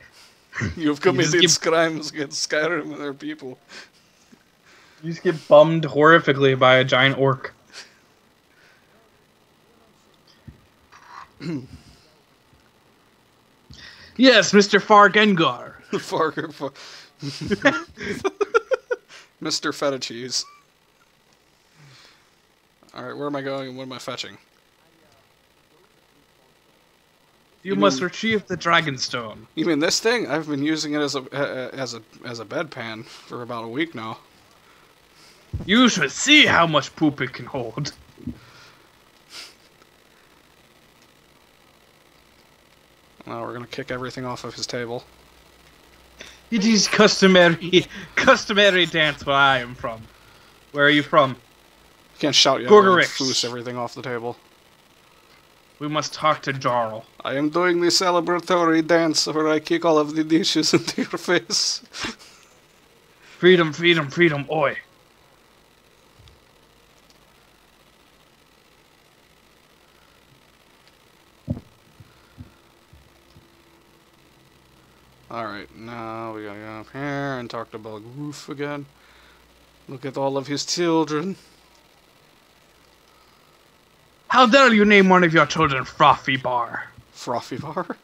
You have committed crimes against Skyrim and their people. You just get bummed horrifically by a giant orc. Yes, Mr. Fargengar. Mr. Feta Cheese. Alright, where am I going and what am I fetching? You must retrieve the Dragonstone. You mean this thing? I've been using it as a bedpan for about a week now. You should see how much poop it can hold. Now we're gonna kick everything off of his table. It is customary dance where I am from. Where are you from? You can't shout yet. Gorgorix. Foos everything off the table. We must talk to Jarl. I am doing the celebratory dance where I kick all of the dishes into your face. Freedom, freedom, freedom, oi. Alright, now we gotta go up here and talk to Balgruuf again. Look at all of his children. How dare you name one of your children Frothy Bar? Frothy Bar?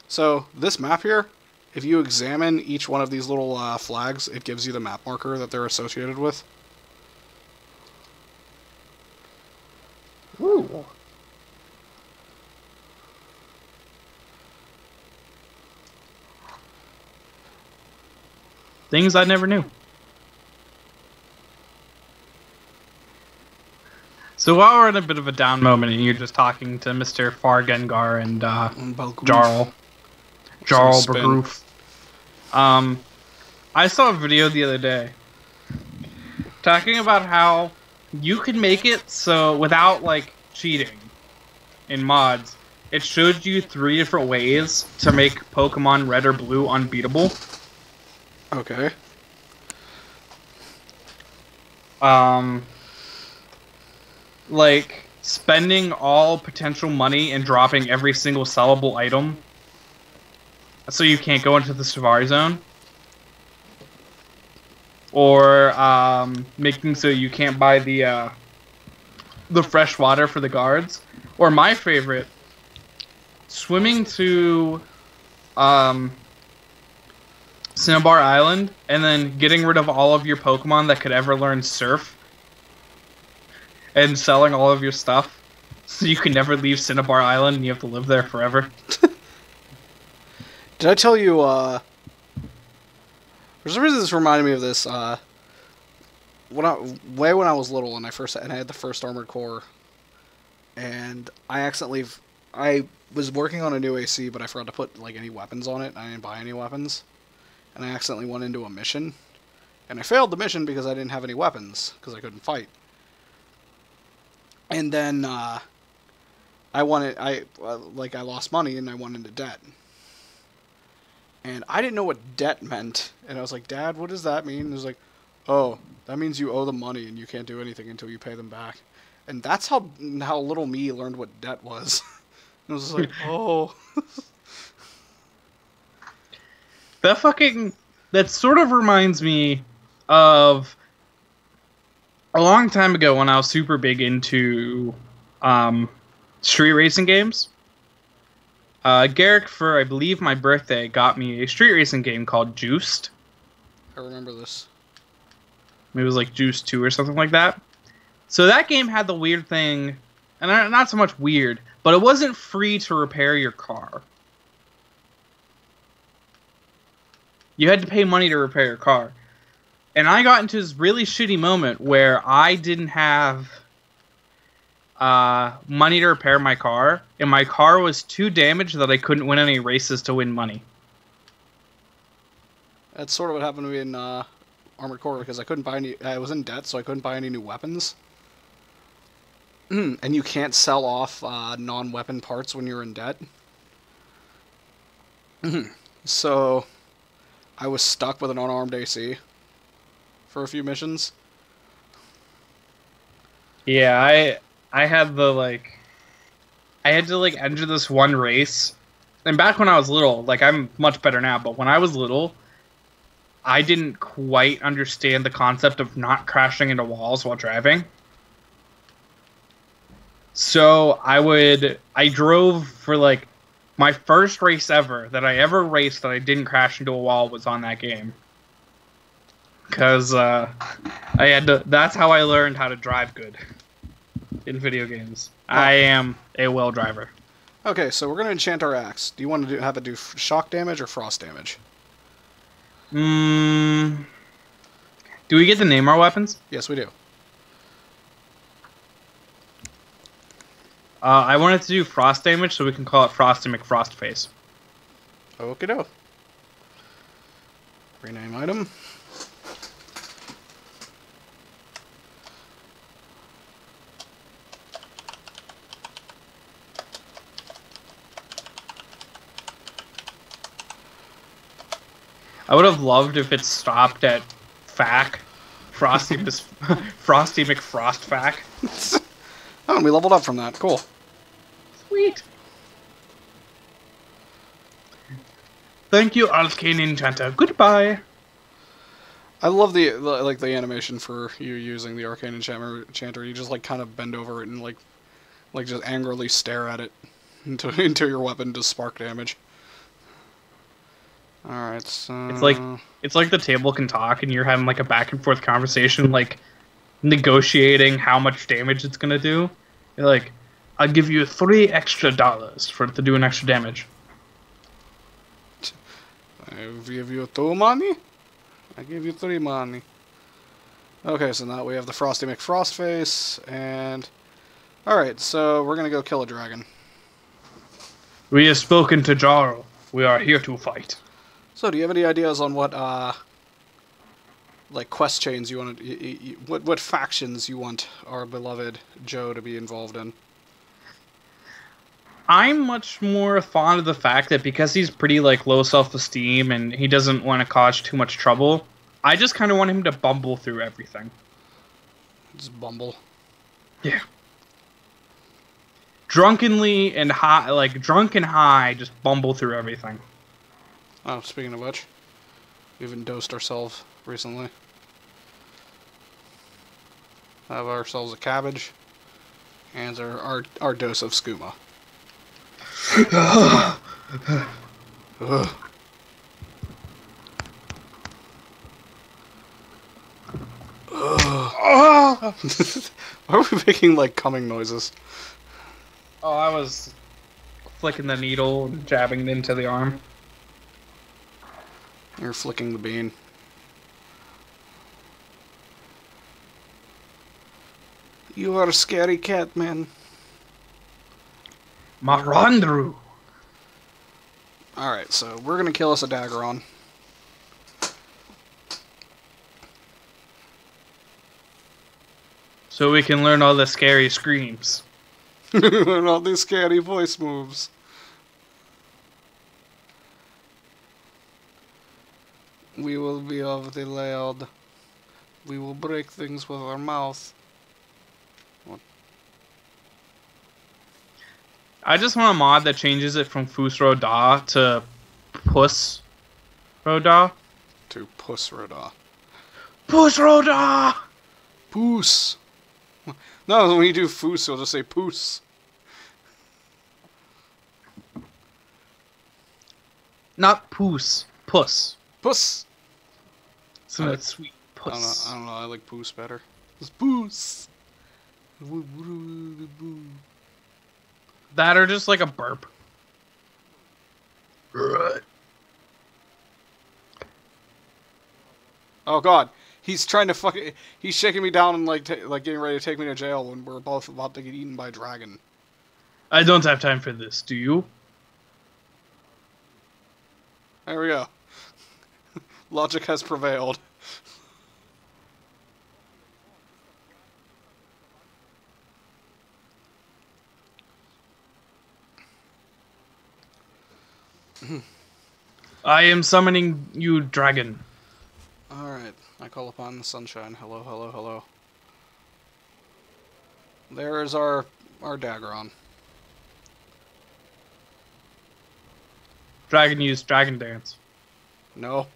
So, this map here, if you examine each one of these little flags, it gives you the map marker that they're associated with. Ooh. Things I never knew. So while we're in a bit of a down moment and you're just talking to Mr. Fargengar and Jarl Balgruuf, I saw a video the other day talking about how you can make it so without like cheating in mods, it showed you 3 different ways to make Pokemon Red or Blue unbeatable. Okay. Um, like spending all potential money and dropping every single sellable item, so you can't go into the Savari zone, or making so you can't buy the fresh water for the guards, or my favorite, swimming to um, Cinnabar Island and then getting rid of all of your Pokemon that could ever learn Surf and selling all of your stuff so you can never leave Cinnabar Island and you have to live there forever. Did I tell you, for some reason this reminded me of this, when I was little and I had the first Armored Core, and I was working on a new AC, but I forgot to put, like, any weapons on it, and I didn't buy any weapons, and I accidentally went into a mission, and I failed the mission because I didn't have any weapons, because I couldn't fight. And then, I lost money, and I went into debt. And I didn't know what debt meant. And I was like, Dad, what does that mean? And he was like, oh, that means you owe them money and you can't do anything until you pay them back. And that's how little me learned what debt was. And I was just like, oh. That sort of reminds me of a long time ago when I was super big into street racing games. Garrick, for I believe my birthday, got me a street racing game called Juiced. I remember this. It was like Juice 2 or something like that. So that game had the weird thing, and not so much weird, but it wasn't free to repair your car. You had to pay money to repair your car. And I got into this really shitty moment where I didn't have money to repair my car, and my car was too damaged that I couldn't win any races to win money. That's sort of what happened to me in Armored Core, because I couldn't buy any. I was in debt, so I couldn't buy any new weapons. And you can't sell off non-weapon parts when you're in debt. So I was stuck with an unarmed AC for a few missions. Yeah, I had I had to enter this one race, and back when I was little, I'm much better now, but when I was little, I didn't quite understand the concept of not crashing into walls while driving. So I drove for my first race ever that I ever raced that I didn't crash into a wall was on that game. Because that's how I learned how to drive good in video games. Oh. I am a well driver. Okay, so we're going to enchant our axe. Do you want to have it do shock damage or frost damage? Do we get to name our weapons? Yes, we do. I wanted to do frost damage, so we can call it Frosty McFrostface. Okie doke. Rename item. I would have loved if it stopped at Fack. Frosty McFrostfack. Oh, and we leveled up from that. Cool. Sweet. Thank you, Arcane Enchanter. Goodbye. I love the animation for you using the Arcane Enchanter. You just kind of bend over it and just angrily stare at it until your weapon does spark damage. All right, so it's like the table can talk and you're having a back and forth conversation, negotiating how much damage it's gonna do. You're like, I'll give you $3 extra for it to do an extra damage. I give you 2 money. I give you 3 money. Okay, so now we have the Frosty McFrostface, and all right, so we're gonna go kill a dragon. We have spoken to Jarl. We are here to fight. So, do you have any ideas on what, quest chains you want what factions you want our beloved Joe to be involved in? I'm much more fond of the fact that because he's pretty like low self-esteem and he doesn't want to cause too much trouble, I just kind of want him to bumble through everything. Just bumble. Yeah. Drunkenly and high, like drunk and high, just bumble through everything. Oh, speaking of which, we even dosed ourselves recently. Have ourselves a cabbage, and our dose of skooma. Ugh. Why are we making like coming noises? Oh, I was flicking the needle and jabbing it into the arm. You're flicking the bean. You are a scary cat, man. Marandru. Alright, so we're gonna kill us a Daggeron. So we can learn all the scary screams. And all these scary voice moves. We will be of the loud. We will break things with our mouth. What? I just want a mod that changes it from Fus Roda to Puss Roda. To Puss Roda. Puss Roda! Poos! No, when you do Foos, you'll just say Poos. Not Poos. Puss. Puss! So that's sweet. Puss. I don't know, I like Poos better. It's Poos! That or just like a burp. Oh god, he's trying to fucking... He's shaking me down and like getting ready to take me to jail when we're both about to get eaten by a dragon. I don't have time for this, do you? There we go. Logic has prevailed. I am summoning you, dragon. Alright, I call upon the sunshine. Hello, hello, hello. There is our Daggeron. Dragon use dragon dance. No.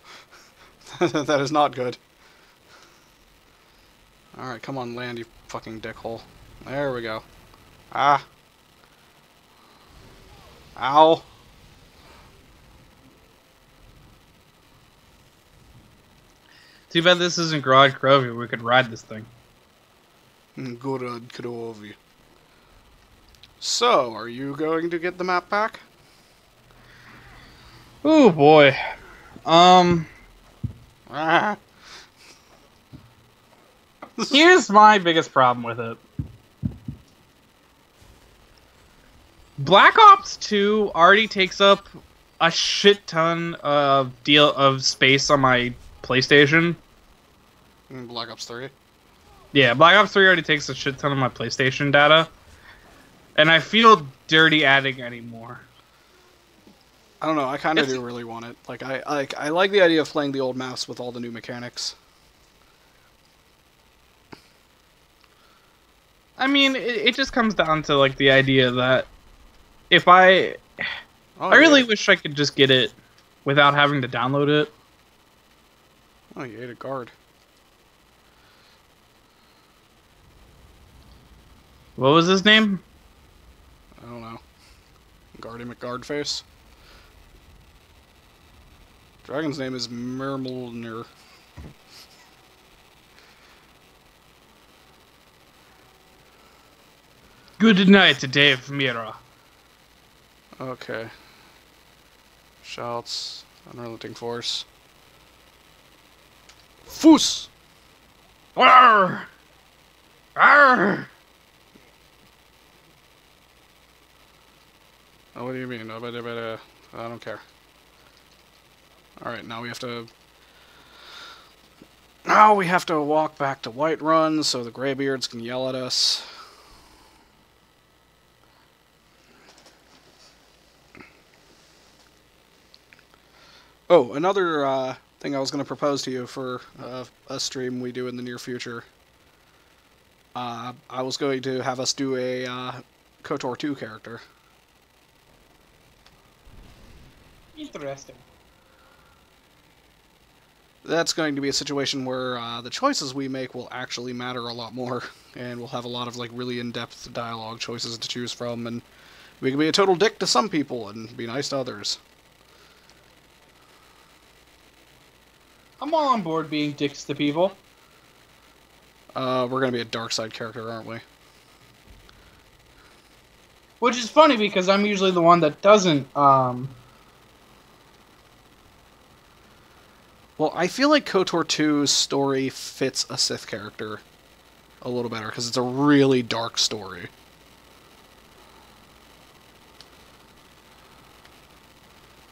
That is not good. Alright, come on, land, you fucking dickhole. There we go. Ah. Ow. Too bad this isn't Garage Krovi. We could ride this thing. Gorod Krovi. So, are you going to get the map back? Oh boy. Ah. Here's my biggest problem with it. Black Ops 2 already takes up a shit ton of space on my PlayStation. Black Ops 3? Yeah, Black Ops 3 already takes a shit ton of my PlayStation data. And I feel dirty adding any more. I don't know, I kind of do really want it. Like, I like the idea of playing the old maps with all the new mechanics. I mean, it just comes down to, like, the idea that if I really wish I could just get it without having to download it. Oh, you ate a guard. What was his name? I don't know. Guardy McGuardface. Dragon's name is Mermulnir. Good night, Dave Mira. Okay. Shouts. Unrelenting force. Foos! Arr! Arr! Oh, what do you mean? I don't care. Alright, now we have to... Now we have to walk back to Whiterun so the Greybeards can yell at us. Oh, another thing I was going to propose to you for a stream we do in the near future. I was going to have us do a KOTOR 2 character. Interesting. That's going to be a situation where the choices we make will actually matter a lot more, and we'll have a lot of like really in-depth dialogue choices to choose from, and we can be a total dick to some people and be nice to others. I'm all on board being dicks to people. We're going to be a dark side character, aren't we? Which is funny because I'm usually the one that doesn't. Well, I feel like KOTOR 2's story fits a Sith character a little better because it's a really dark story.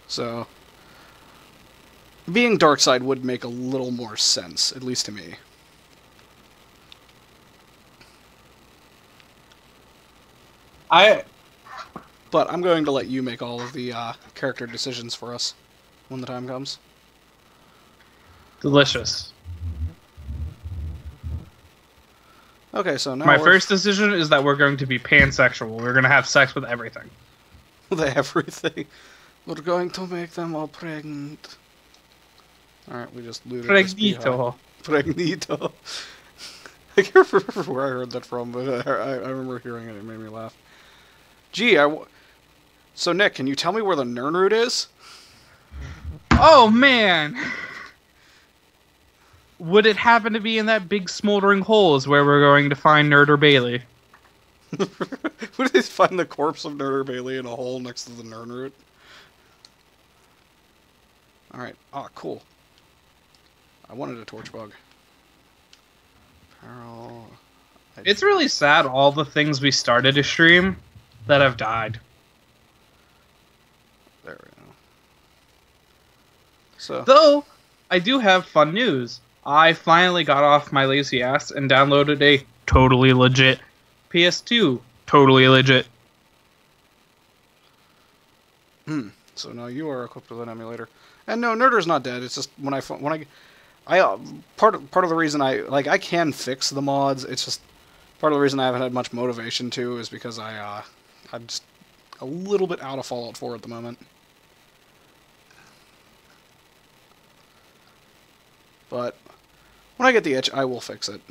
So, being dark side would make a little more sense, at least to me. But I'm going to let you make all of the character decisions for us when the time comes. Delicious. Okay, so now My first decision is that we're going to be pansexual. We're going to have sex with everything. with everything. We're going to make them all pregnant. Alright, we just looted this Pregnito. Pregnito. I can't remember where I heard that from, but I remember hearing it. It made me laugh. Gee, so Nick, can you tell me where the Nirnroot is? Oh, man! Would it happen to be in that big smoldering hole is where we're going to find Nerder Bailey? Would they find the corpse of Nerder Bailey in a hole next to the Nirnroot? Alright, cool. I wanted a torch bug. Apparel. It's really sad all the things we started to stream that have died. There we go. So. Though, I do have fun news. I finally got off my lazy ass and downloaded a totally legit PS2. Totally legit. So now you are equipped with an emulator. And no, Nerder's not dead. It's just when I part of the reason I can fix the mods. It's just part of the reason I haven't had much motivation to is because I'm just a little bit out of Fallout 4 at the moment. But when I get the itch, I will fix it.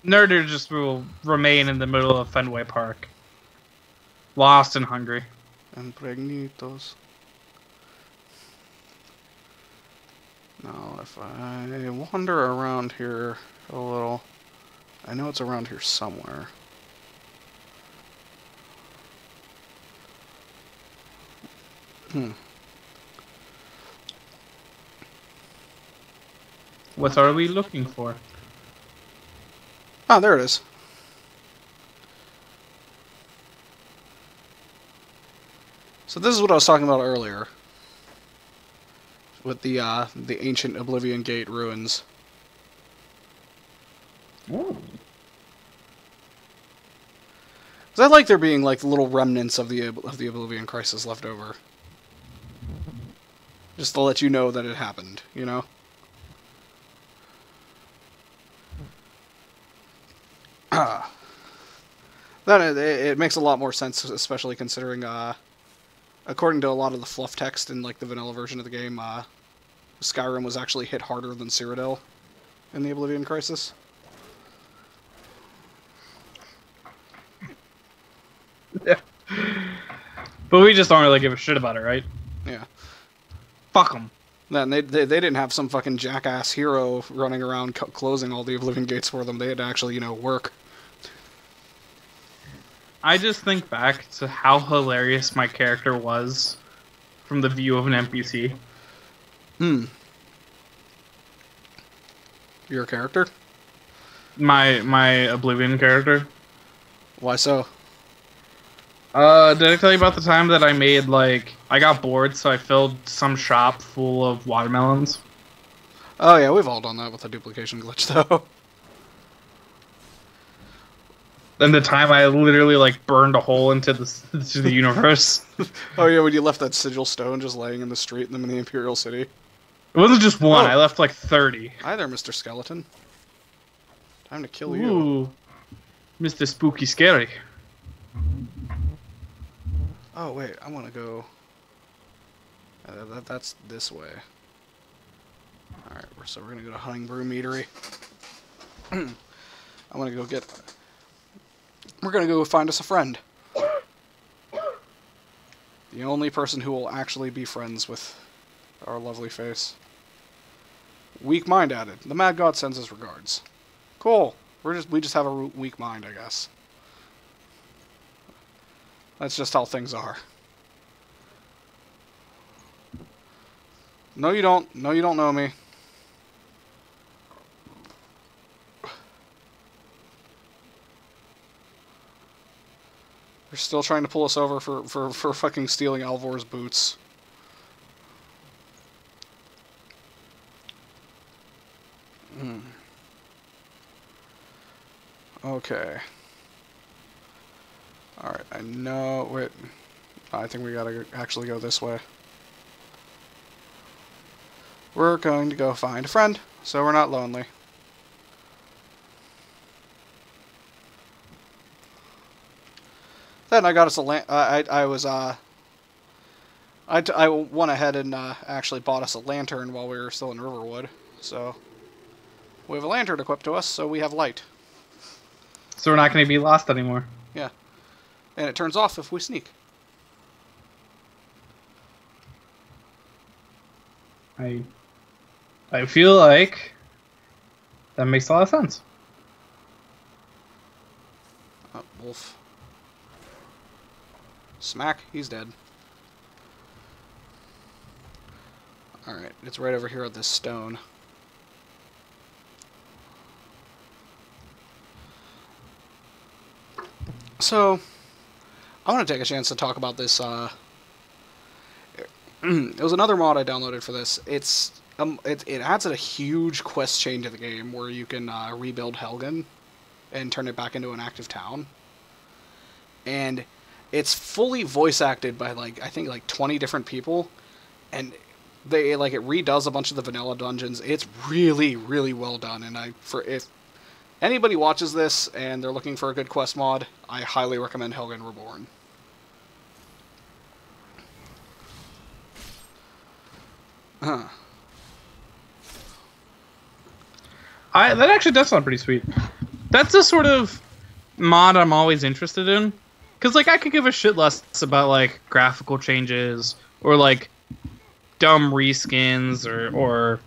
Nerder just will remain in the middle of Fenway Park. Lost and hungry. And pregnitos. Now, if I wander around here a little, I know it's around here somewhere. What are we looking for? Ah, there it is. So this is what I was talking about earlier. With the ancient Oblivion Gate ruins. Ooh. 'Cause I like there being like little remnants of the Oblivion Crisis left over. Just to let you know that it happened, you know? Then it makes a lot more sense, especially considering, according to a lot of the fluff text in like the vanilla version of the game, Skyrim was actually hit harder than Cyrodiil in the Oblivion Crisis. Yeah. But we just don't really give a shit about it, right? Yeah. Fuck them. Then they didn't have some fucking jackass hero running around closing all the Oblivion Gates for them. They had to actually, work. I just think back to how hilarious my character was from the view of an NPC. Your character? My Oblivion character. Why so? Did I tell you about the time that I made, I got bored, so I filled some shop full of watermelons? Oh yeah, we've all done that with the duplication glitch, though. than the time I literally like burned a hole into the universe. Oh yeah, when you left that sigil stone just laying in the street in the Imperial City. It wasn't just one. Oh. I left like 30. Hi there, Mr. Skeleton. Time to kill you. Ooh, Mr. Spooky Scary. Oh wait, I want to go. That's this way. All right, so we're gonna go to Hunting Brew Meadery. I want to go get. We're gonna go find us a friend. The only person who will actually be friends with our lovely face. Weak mind added. The Mad God sends his regards. Cool. We just have a weak mind, I guess. That's just how things are. No, you don't. No, you don't know me. You're still trying to pull us over for fucking stealing Alvor's boots. Okay. Alright, I know... Wait. I think we gotta actually go this way. We're going to go find a friend, so we're not lonely. Then I got us a I went ahead and actually bought us a lantern while we were still in Riverwood. So we have a lantern equipped to us, so we have light. So we're not going to be lost anymore. Yeah. And it turns off if we sneak. I feel like that makes a lot of sense. Oh, wolf. Smack, he's dead. Alright, it's right over here at this stone. So, I want to take a chance to talk about this, it was another mod I downloaded for this. It adds a huge quest chain to the game where you can rebuild Helgen and turn it back into an active town. And it's fully voice acted by I think 20 different people, and it redoes a bunch of the vanilla dungeons. It's really, really well done, and if anybody watches this and they're looking for a good quest mod, I highly recommend Helgen Reborn. Huh. That actually does sound pretty sweet. That's the sort of mod I'm always interested in. Because, I could give a shit less about, graphical changes or, dumb reskins or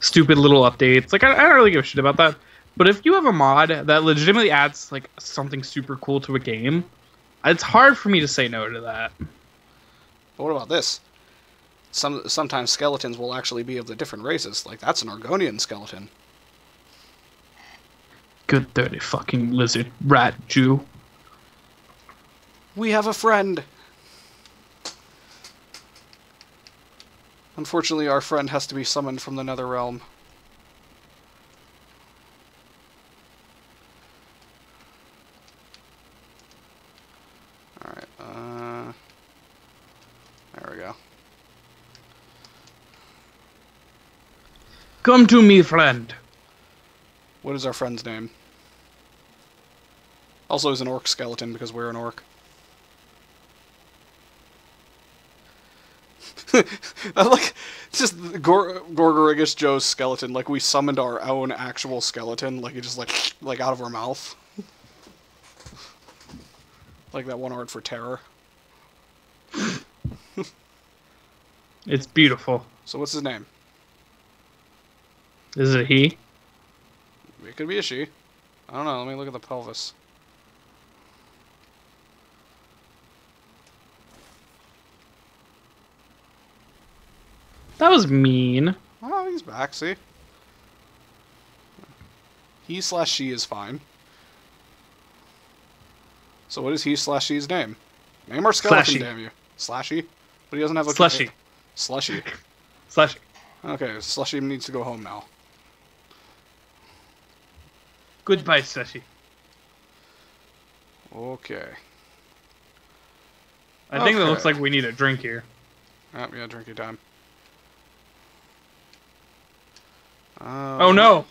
stupid little updates. I don't really give a shit about that. But if you have a mod that legitimately adds, something super cool to a game, it's hard for me to say no to that. But what about this? Sometimes skeletons will actually be of the different races. That's an Argonian skeleton. Good dirty fucking lizard rat Jew. We have a friend. Unfortunately, our friend has to be summoned from the nether realm. Alright, there we go. Come to me, friend. What is our friend's name? Also, is an orc skeleton because we're an orc. I like just Gorgorigus Joe's skeleton. We summoned our own actual skeleton. It just out of our mouth. Like that one art for terror. It's beautiful. So what's his name? Is it he? It could be a she. I don't know. Let me look at the pelvis. That was mean. Oh, he's back, see? He/she is fine. So what is he/she's name? Name our skeleton, Slashy. damn you. Slashy? But he doesn't have a... Slushy. Slushy. Slushy. Okay, Slushy needs to go home now. Goodbye, Slushy. Okay. I think it looks Okay. like we need a drink here. Oh, yeah, drinking time. Oh no!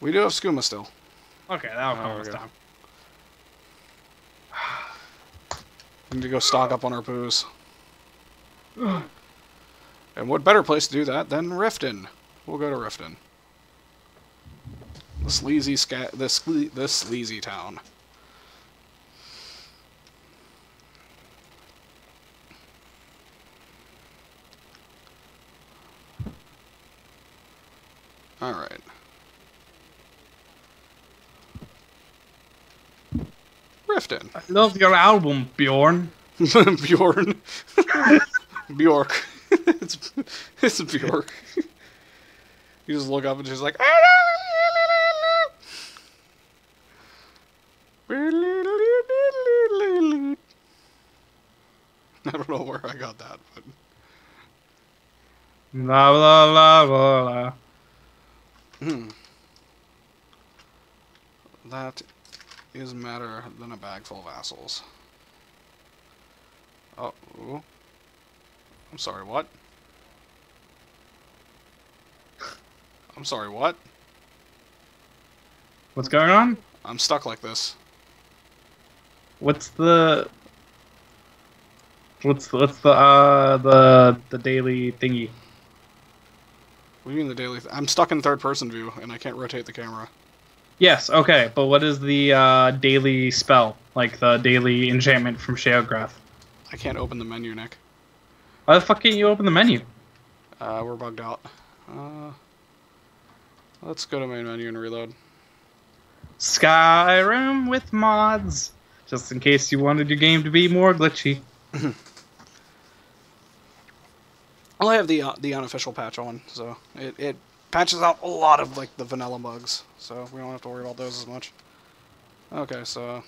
We do have skooma still. Okay, that'll calm There us we go. down. We need to go stock up on our booze. And what better place to do that than Riften? We'll go to Riften. The sleazy town. Alright. Riften. I love your album, Bjorn. Bjorn. Bjork. it's Bjork. You just look up and she's like, I don't know where I got that, but La la la la la. that is madder than a bag full of assholes. Oh, ooh. I'm sorry, what? I'm sorry, what? What's going on? I'm stuck like this. What's the daily thingy? What do you mean the daily? I'm stuck in third person view and I can't rotate the camera. Yes, okay, but what is the daily spell? Like the daily enchantment from Sheograth? I can't open the menu, Nick. Why the fuck can't you open the menu? We're bugged out. Let's go to main menu and reload. Skyrim with mods, just in case you wanted your game to be more glitchy. Well, I have the unofficial patch on, so it patches out a lot of like the vanilla bugs, so we don't have to worry about those as much. Okay, so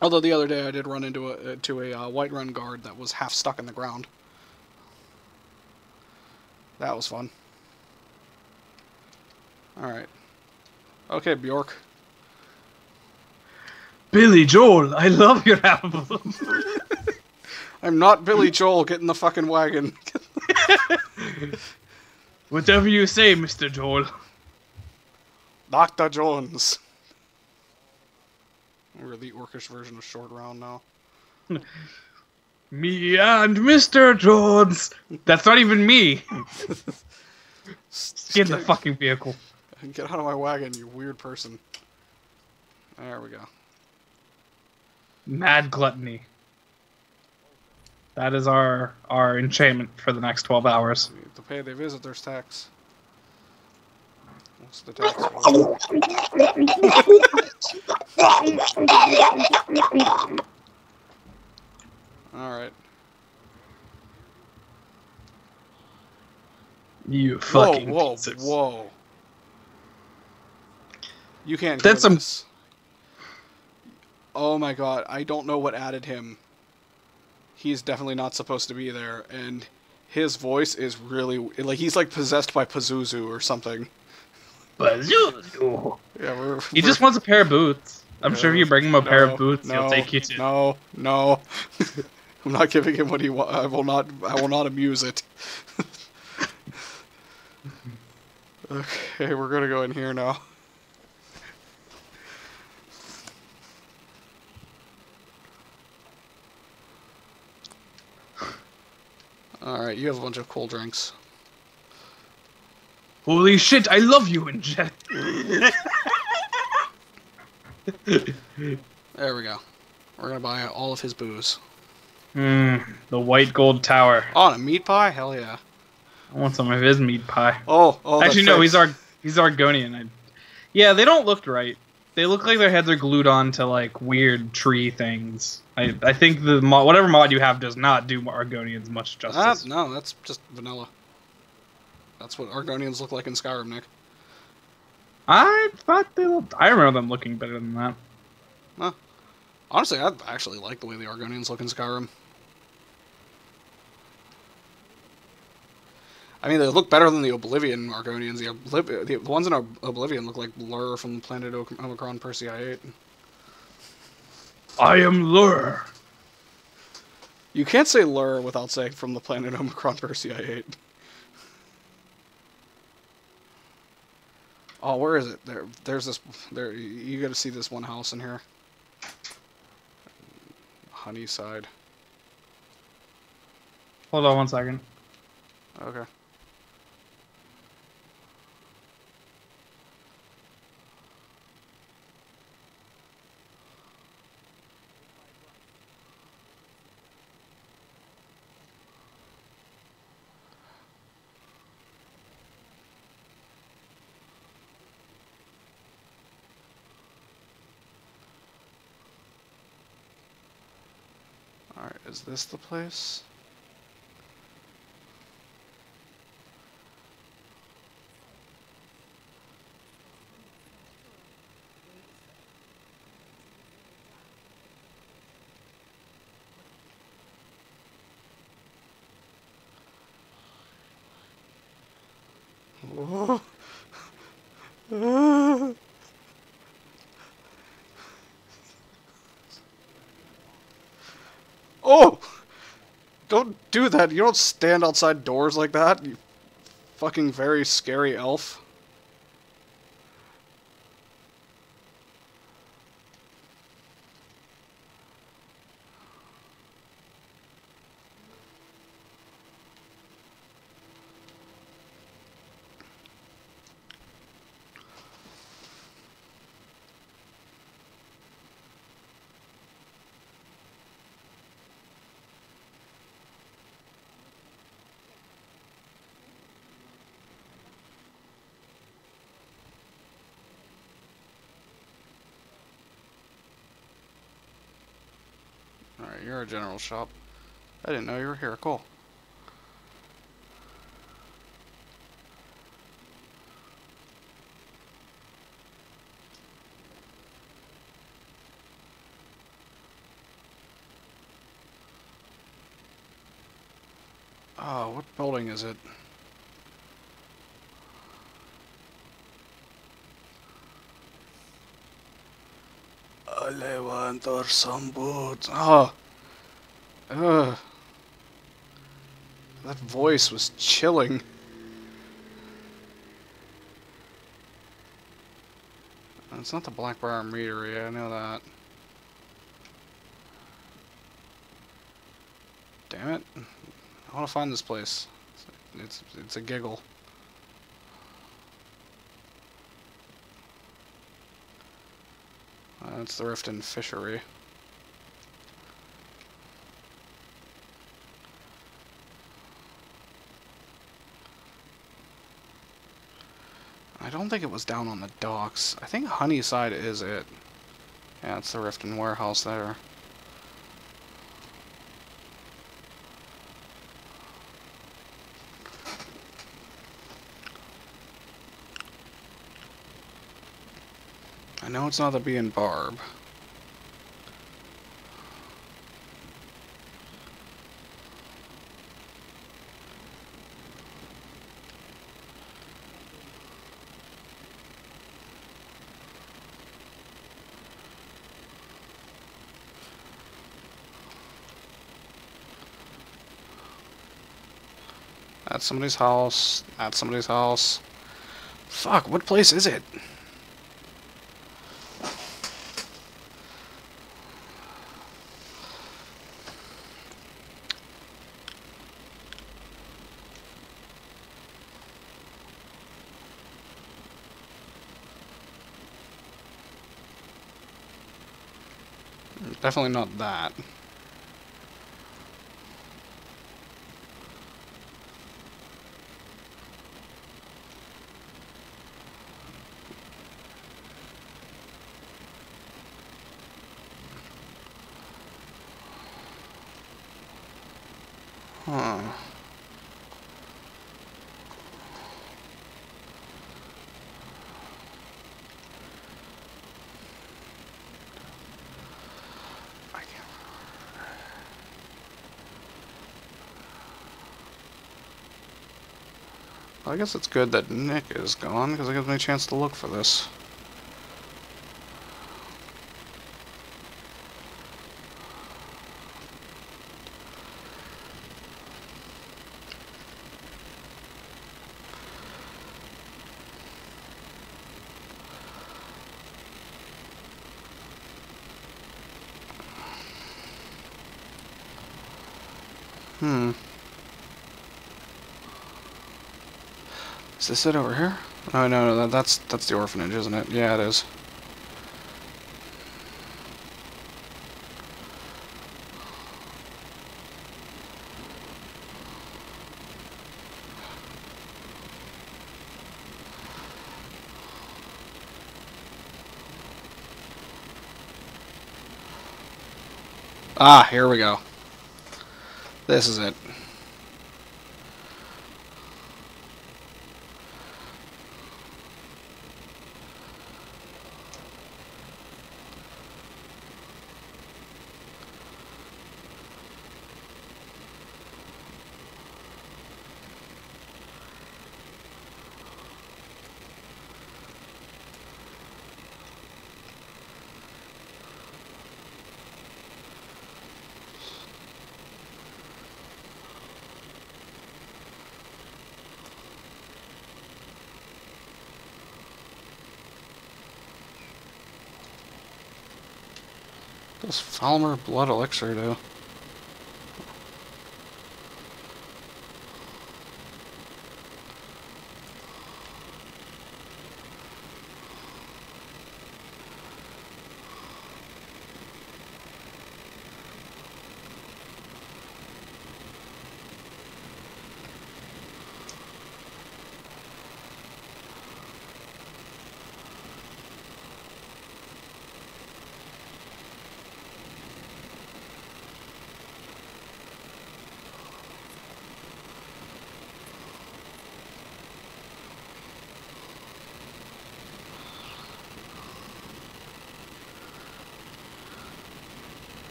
although the other day I did run into a Whiterun guard that was half stuck in the ground. That was fun. All right. Okay, Bjork. Billy Joel, I love your album. I'm not Billy Joel. Get in the fucking wagon. Whatever you say, Mr. Joel. Dr. Jones. We're the orcish version of Short Round now. Me and Mr. Jones. That's not even me. Get in the fucking vehicle. Get out of my wagon, you weird person. There we go. Mad gluttony. That is our enchantment for the next 12 hours. To pay the visitors tax. What's the tax? Alright. You fucking Whoa, piece of- whoa. You can't That's hear some- this. Oh my god, I don't know what added him. He's definitely not supposed to be there, and his voice is really... like, he's like possessed by Pazuzu or something. Pazuzu. Yeah, He just wants a pair of boots. I'm sure if you bring him a pair of boots, he'll take you to... No. I'm not giving him what he wants. I will not amuse it. Okay, we're gonna go in here now. Alright, you have a bunch of cool drinks. Holy shit, I love you in jet. There we go. We're gonna buy all of his booze. The white gold tower. Oh, and a meat pie? Hell yeah. I want some of his meat pie. Oh, Actually, that's no, right. he's Argonian. Yeah, they don't look right. They look like their heads are glued on to like weird tree things. I think the whatever mod you have does not do Argonians much justice. No, that's just vanilla. That's what Argonians look like in Skyrim, Nick. I thought I remember them looking better than that. Huh. Honestly, I actually like the way the Argonians look in Skyrim. I mean, they look better than the Oblivion Argonians. The ones in Oblivion look like Lur from Planet Omicron Persei 8. I am Lur. You can't say Lur without saying from the Planet Omicron Persei 8. Oh, where is it? There's this. There, you got to see this one house in here. Honeyside. Hold on 1 second. Okay. Alright, is this the place? Whoa. Oh! Don't do that. You don't stand outside doors like that, you fucking very scary elf. Alright, you're a general shop. I didn't know you were here. Cool. Oh, what building is it? I want some boots. Oh. Ugh. That voice was chilling. It's not the Blackbriar Meadery, I know that. Damn it. I want to find this place. It's a giggle. It's the Riften Fishery. I don't think it was down on the docks. I think Honeyside is it. Yeah, it's the Riften warehouse there. I know it's not the Bee and Barb. That's somebody's house. That's somebody's house. Fuck, what place is it? Definitely not that. Huh. I can't. I guess it's good that Nick is gone, because it gives me a chance to look for this. Is this it over here? Oh, no, that's the orphanage, isn't it? Yeah, it is. Ah, here we go. This is it. What does Falmer Blood Elixir do?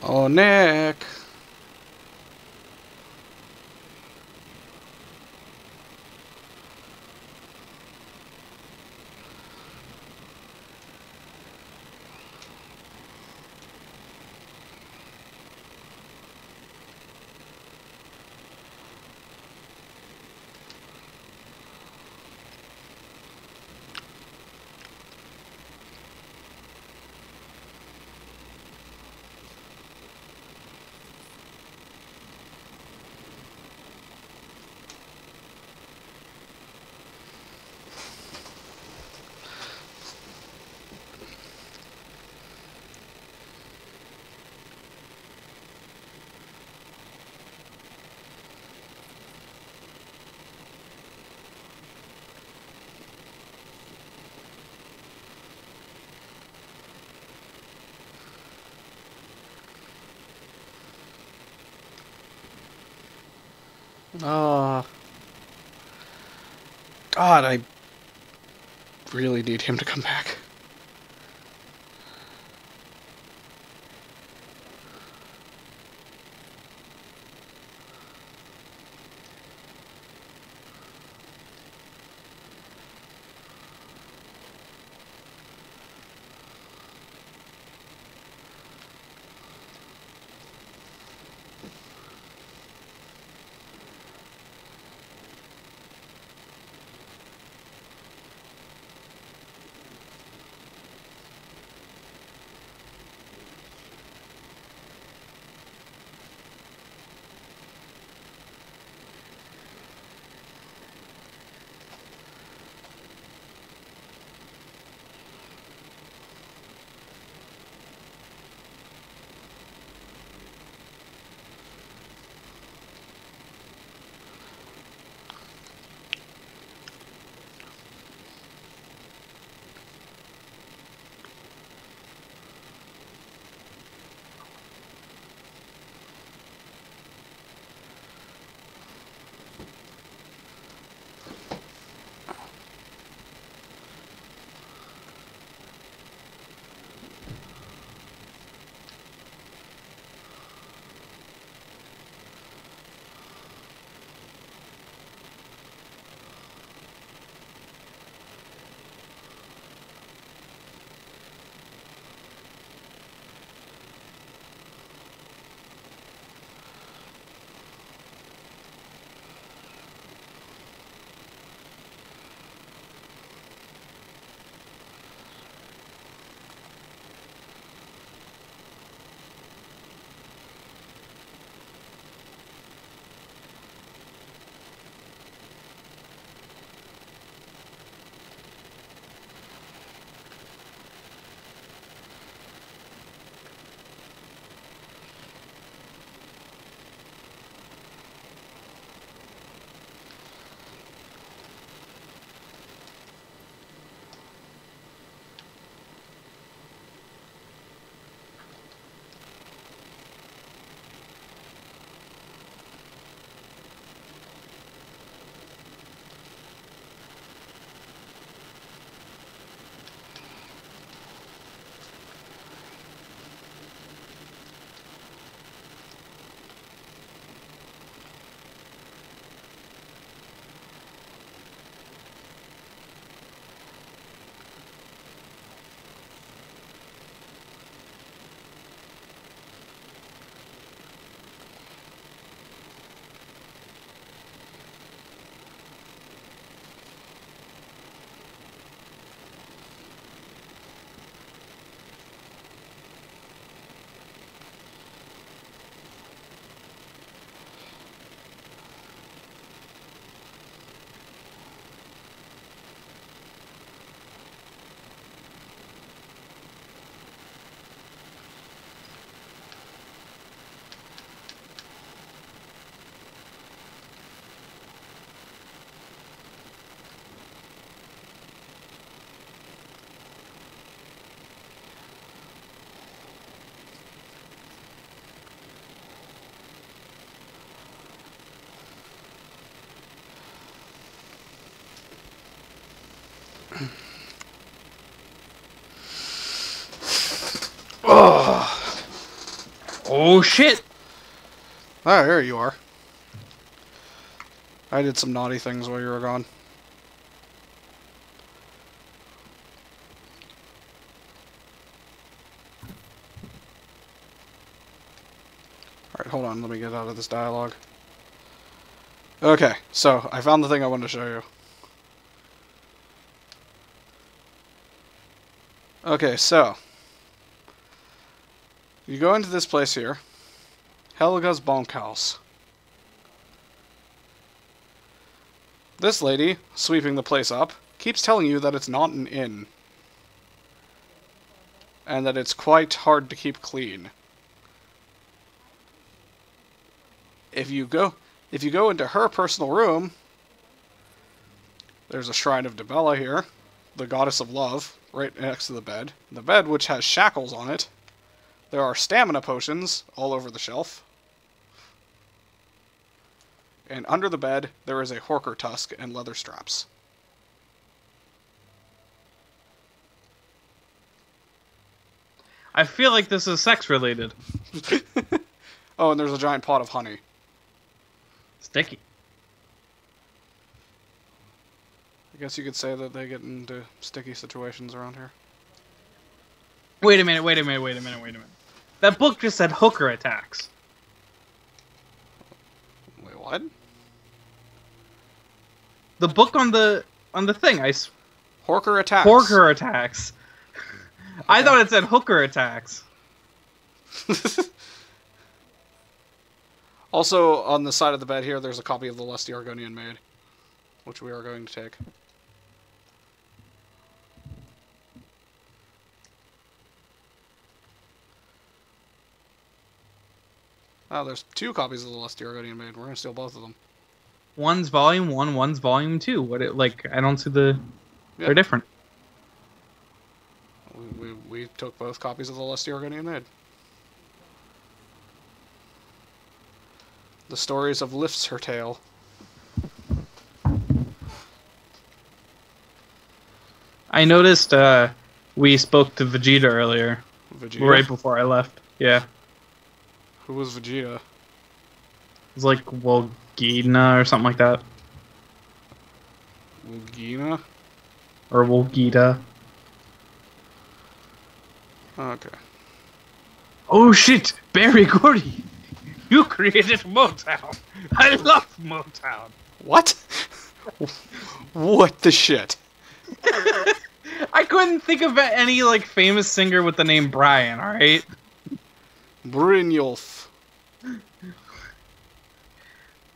Oh, Nick! Oh, God, I really need him to come back. Oh shit! Ah, there you are. I did some naughty things while you were gone. Alright, hold on, let me get out of this dialogue. Okay, so, I found the thing I wanted to show you. Okay, so. You go into this place here. Helga's Bunkhouse. This lady, sweeping the place up, keeps telling you that it's not an inn. And that it's quite hard to keep clean. If you go into her personal room, there's a shrine of Debella here, the goddess of love, right next to the bed. The bed, which has shackles on it. There are stamina potions all over the shelf. And under the bed, there is a horker tusk and leather straps. I feel like this is sex related. Oh, and there's a giant pot of honey. Sticky. I guess you could say that they get into sticky situations around here. Wait a minute. That book just said hooker attacks. Wait, what? The book on the thing, Horker attacks. Horker attacks. Okay. I thought it said hooker attacks. Also, on the side of the bed here, there's a copy of the Lusty Argonian Maid, which we are going to take. Oh, there's 2 copies of the Lusty Argonian Maid. We're going to steal both of them. One's volume 1, one's volume 2. I don't see the... Yeah. They're different. We took both copies of the Lusty Argonian Maid. The stories of lifts her tale. I noticed we spoke to Vegeta earlier. Vegeta? Right before I left. Yeah. Who was Vegeta? It was like Volgina or something like that. Volgina? Or Volgita. Okay. Oh shit! Barry Gordy! You created Motown! I love Motown! What? What the shit? I couldn't think of any famous singer with the name Brian, alright? Brynjolf.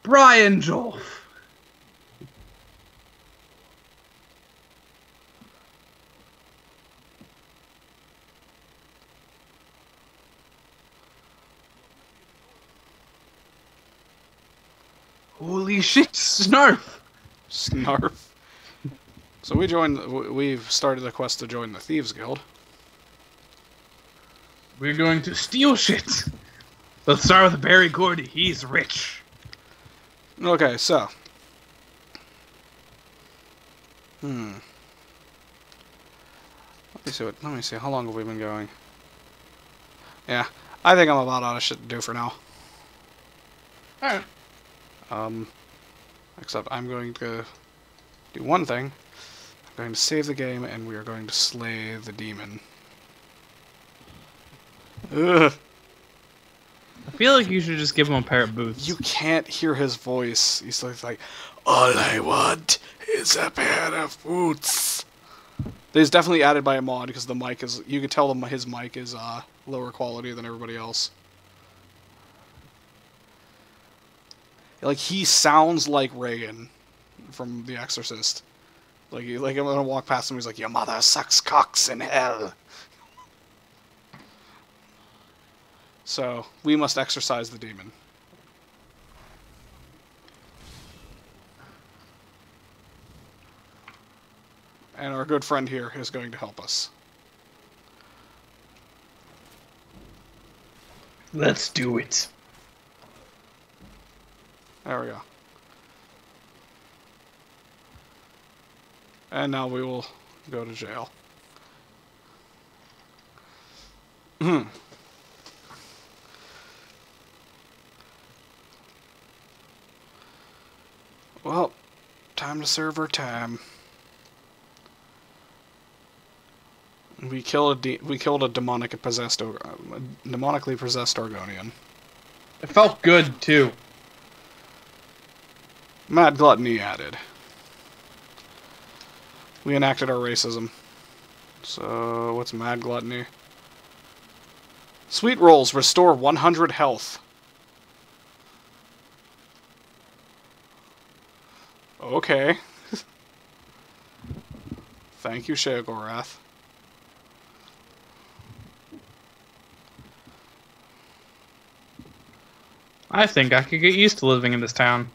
Brian Jolf. Holy shit, Snarf! Snarf. So we've started a quest to join the Thieves Guild. We're going to steal shit! Let's start with Barry Gordy, he's rich. Okay, so. Let me see, how long have we been going? Yeah, I think I'm about out of shit to do for now. Alright. Except I'm going to do one thing. I'm going to save the game, and we are going to slay the demon. Ugh. I feel like you should just give him a pair of boots. You can't hear his voice. He's like, all I want is a pair of boots. It's definitely added by a mod, because the mic is, you can tell his mic is lower quality than everybody else. Like, he sounds like Reagan from The Exorcist. Like I'm gonna walk past him, he's like, your mother sucks cocks in hell. So, we must exorcise the demon. And our good friend here is going to help us. Let's do it. There we go. And now we will go to jail. Well, time to serve our time. We killed a demonically possessed Argonian. It felt good too. Mad gluttony added. We enacted our racism. So, what's mad gluttony? Sweet rolls restore 100 health. Okay. Thank you, Sheogorath. I think I could get used to living in this town.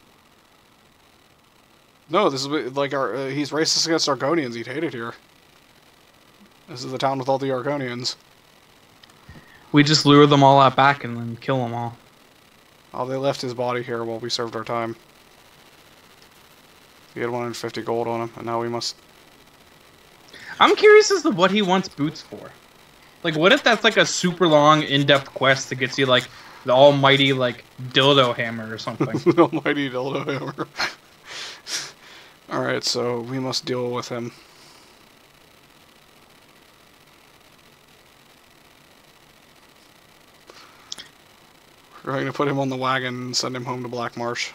No, this is like he's racist against Argonians. He'd hate it here. This is the town with all the Argonians. We just lure them all out back and then kill them all. Oh, they left his body here while we served our time. He had 150 gold on him, and now we must... I'm curious as to what he wants boots for. Like, what if that's like a super long, in-depth quest that gets you like the almighty like dildo hammer or something? The almighty dildo hammer. Alright, so we must deal with him. We're going to put him on the wagon and send him home to Black Marsh.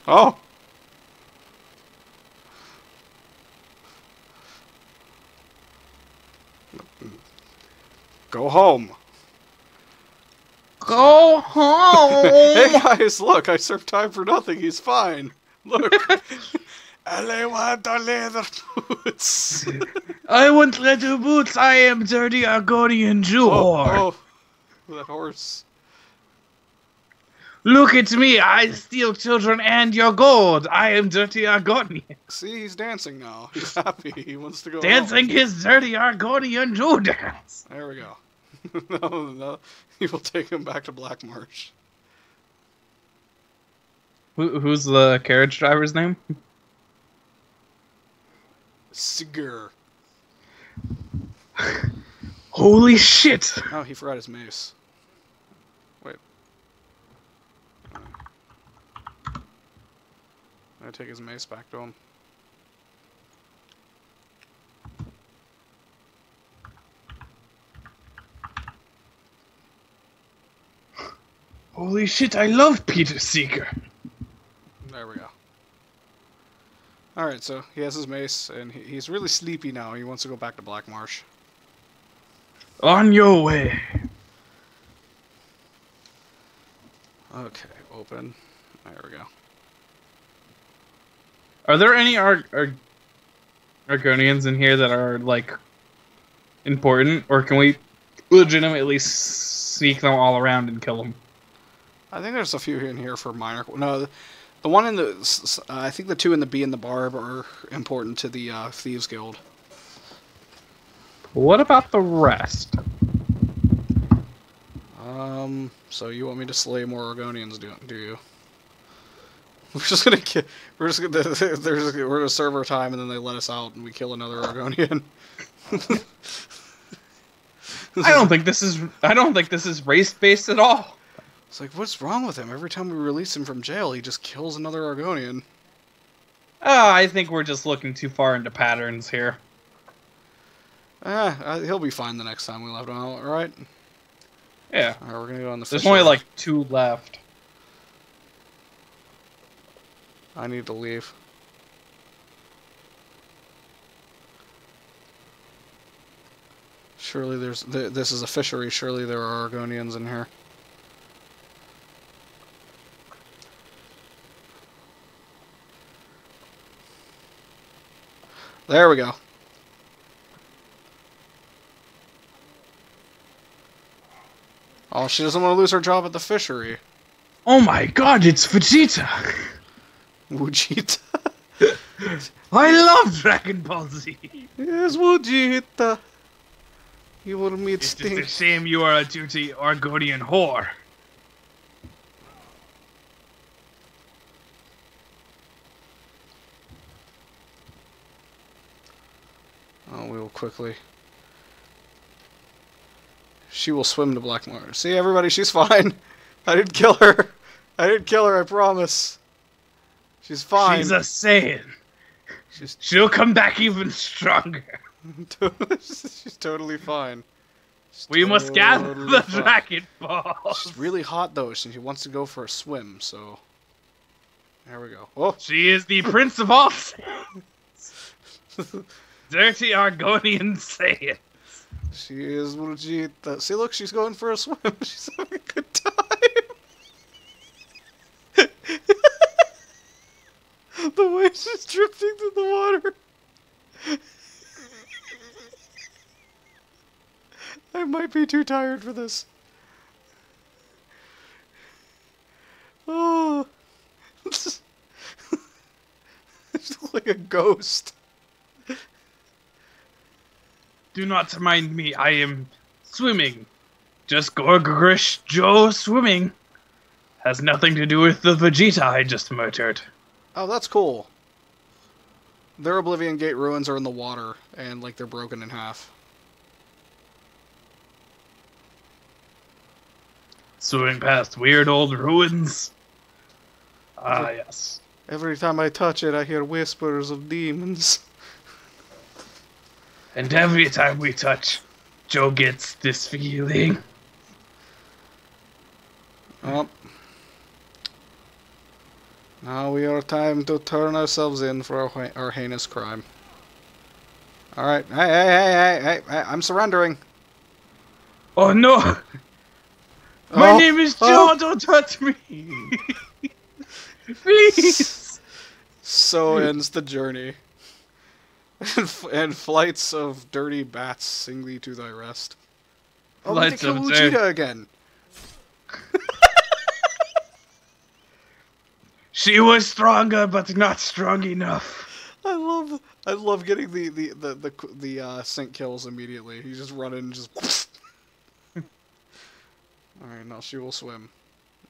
Oh! Go home. Go home! Hey guys, look, I served time for nothing. He's fine. Look. I want the leather boots. I want leather boots. I am dirty Argonian Jew whore. Oh, that horse. Look at me. I steal children and your gold. I am dirty Argonian. See, he's dancing now. He's happy. He wants to go Dancing home. His dirty Argonian Jew dance. There we go. No, he will take him back to Black Marsh. Who's the carriage driver's name? Sigur. Holy shit! Oh, he forgot his mace. Wait. I take his mace back to him. Holy shit, I love Peter Seeker. There we go. Alright, so he has his mace, and he's really sleepy now. He wants to go back to Black Marsh. On your way. Okay, open. There we go. Are there any Argonians in here that are, like, important? Or can we legitimately sneak them all around and kill them? I think there's a few in here for minor... No, the one in the... I think the two in the Bee and the Barb are important to the Thieves Guild. What about the rest? So you want me to slay more Argonians, do you? We're just gonna we're gonna serve our time, and then they let us out, and we kill another Argonian. I don't think this is race based at all. It's like, what's wrong with him? Every time we release him from jail, he just kills another Argonian. I think we're just looking too far into patterns here. He'll be fine the next time we let him out, alright? Yeah. Alright, we're gonna go on the There's fishery. only like 2 left. I need to leave. Surely this is a fishery, surely there are Argonians in here. There we go. Oh, she doesn't want to lose her job at the fishery. Oh my god, it's Vegeta! Vegeta. I love Dragon Ball Z! Yes, Vegeta. You will meet It's Sting. just a shame you are a dirty Argonian whore. Oh, we will quickly. She will swim to Black Marsh. See, everybody, she's fine. I didn't kill her. I didn't kill her, I promise. She's fine. She's a Saiyan. She'll come back even stronger. She's totally fine. We must gather the Dragon Balls. She's really hot though, and she wants to go for a swim, so... There we go. Oh! She is the prince of all Saiyans. Dirty Argonian Slayer. She is Vegeta. See, look, she's going for a swim. She's having a good time. The way she's drifting through the water. I might be too tired for this. Oh. She's like a ghost. Do not mind me, I am swimming. Just Gorgorish Joe swimming. Has nothing to do with the Vegeta I just murdered. Oh, that's cool. Their Oblivion Gate ruins are in the water, and, like, they're broken in half. Swimming past weird old ruins. Ah, yes. Every time I touch it, I hear whispers of demons. And every time we touch, Joe gets this feeling. Oh. Now we are time to turn ourselves in for our heinous crime. Alright. Hey, I'm surrendering. Oh no! My name is Joe, don't touch me! Please! So ends the journey. And flights of dirty bats sing thee to thy rest. Oh, we have to kill Vegeta again. She was stronger, but not strong enough. I love getting the sync kills immediately. You just run in and just. All right, now she will swim.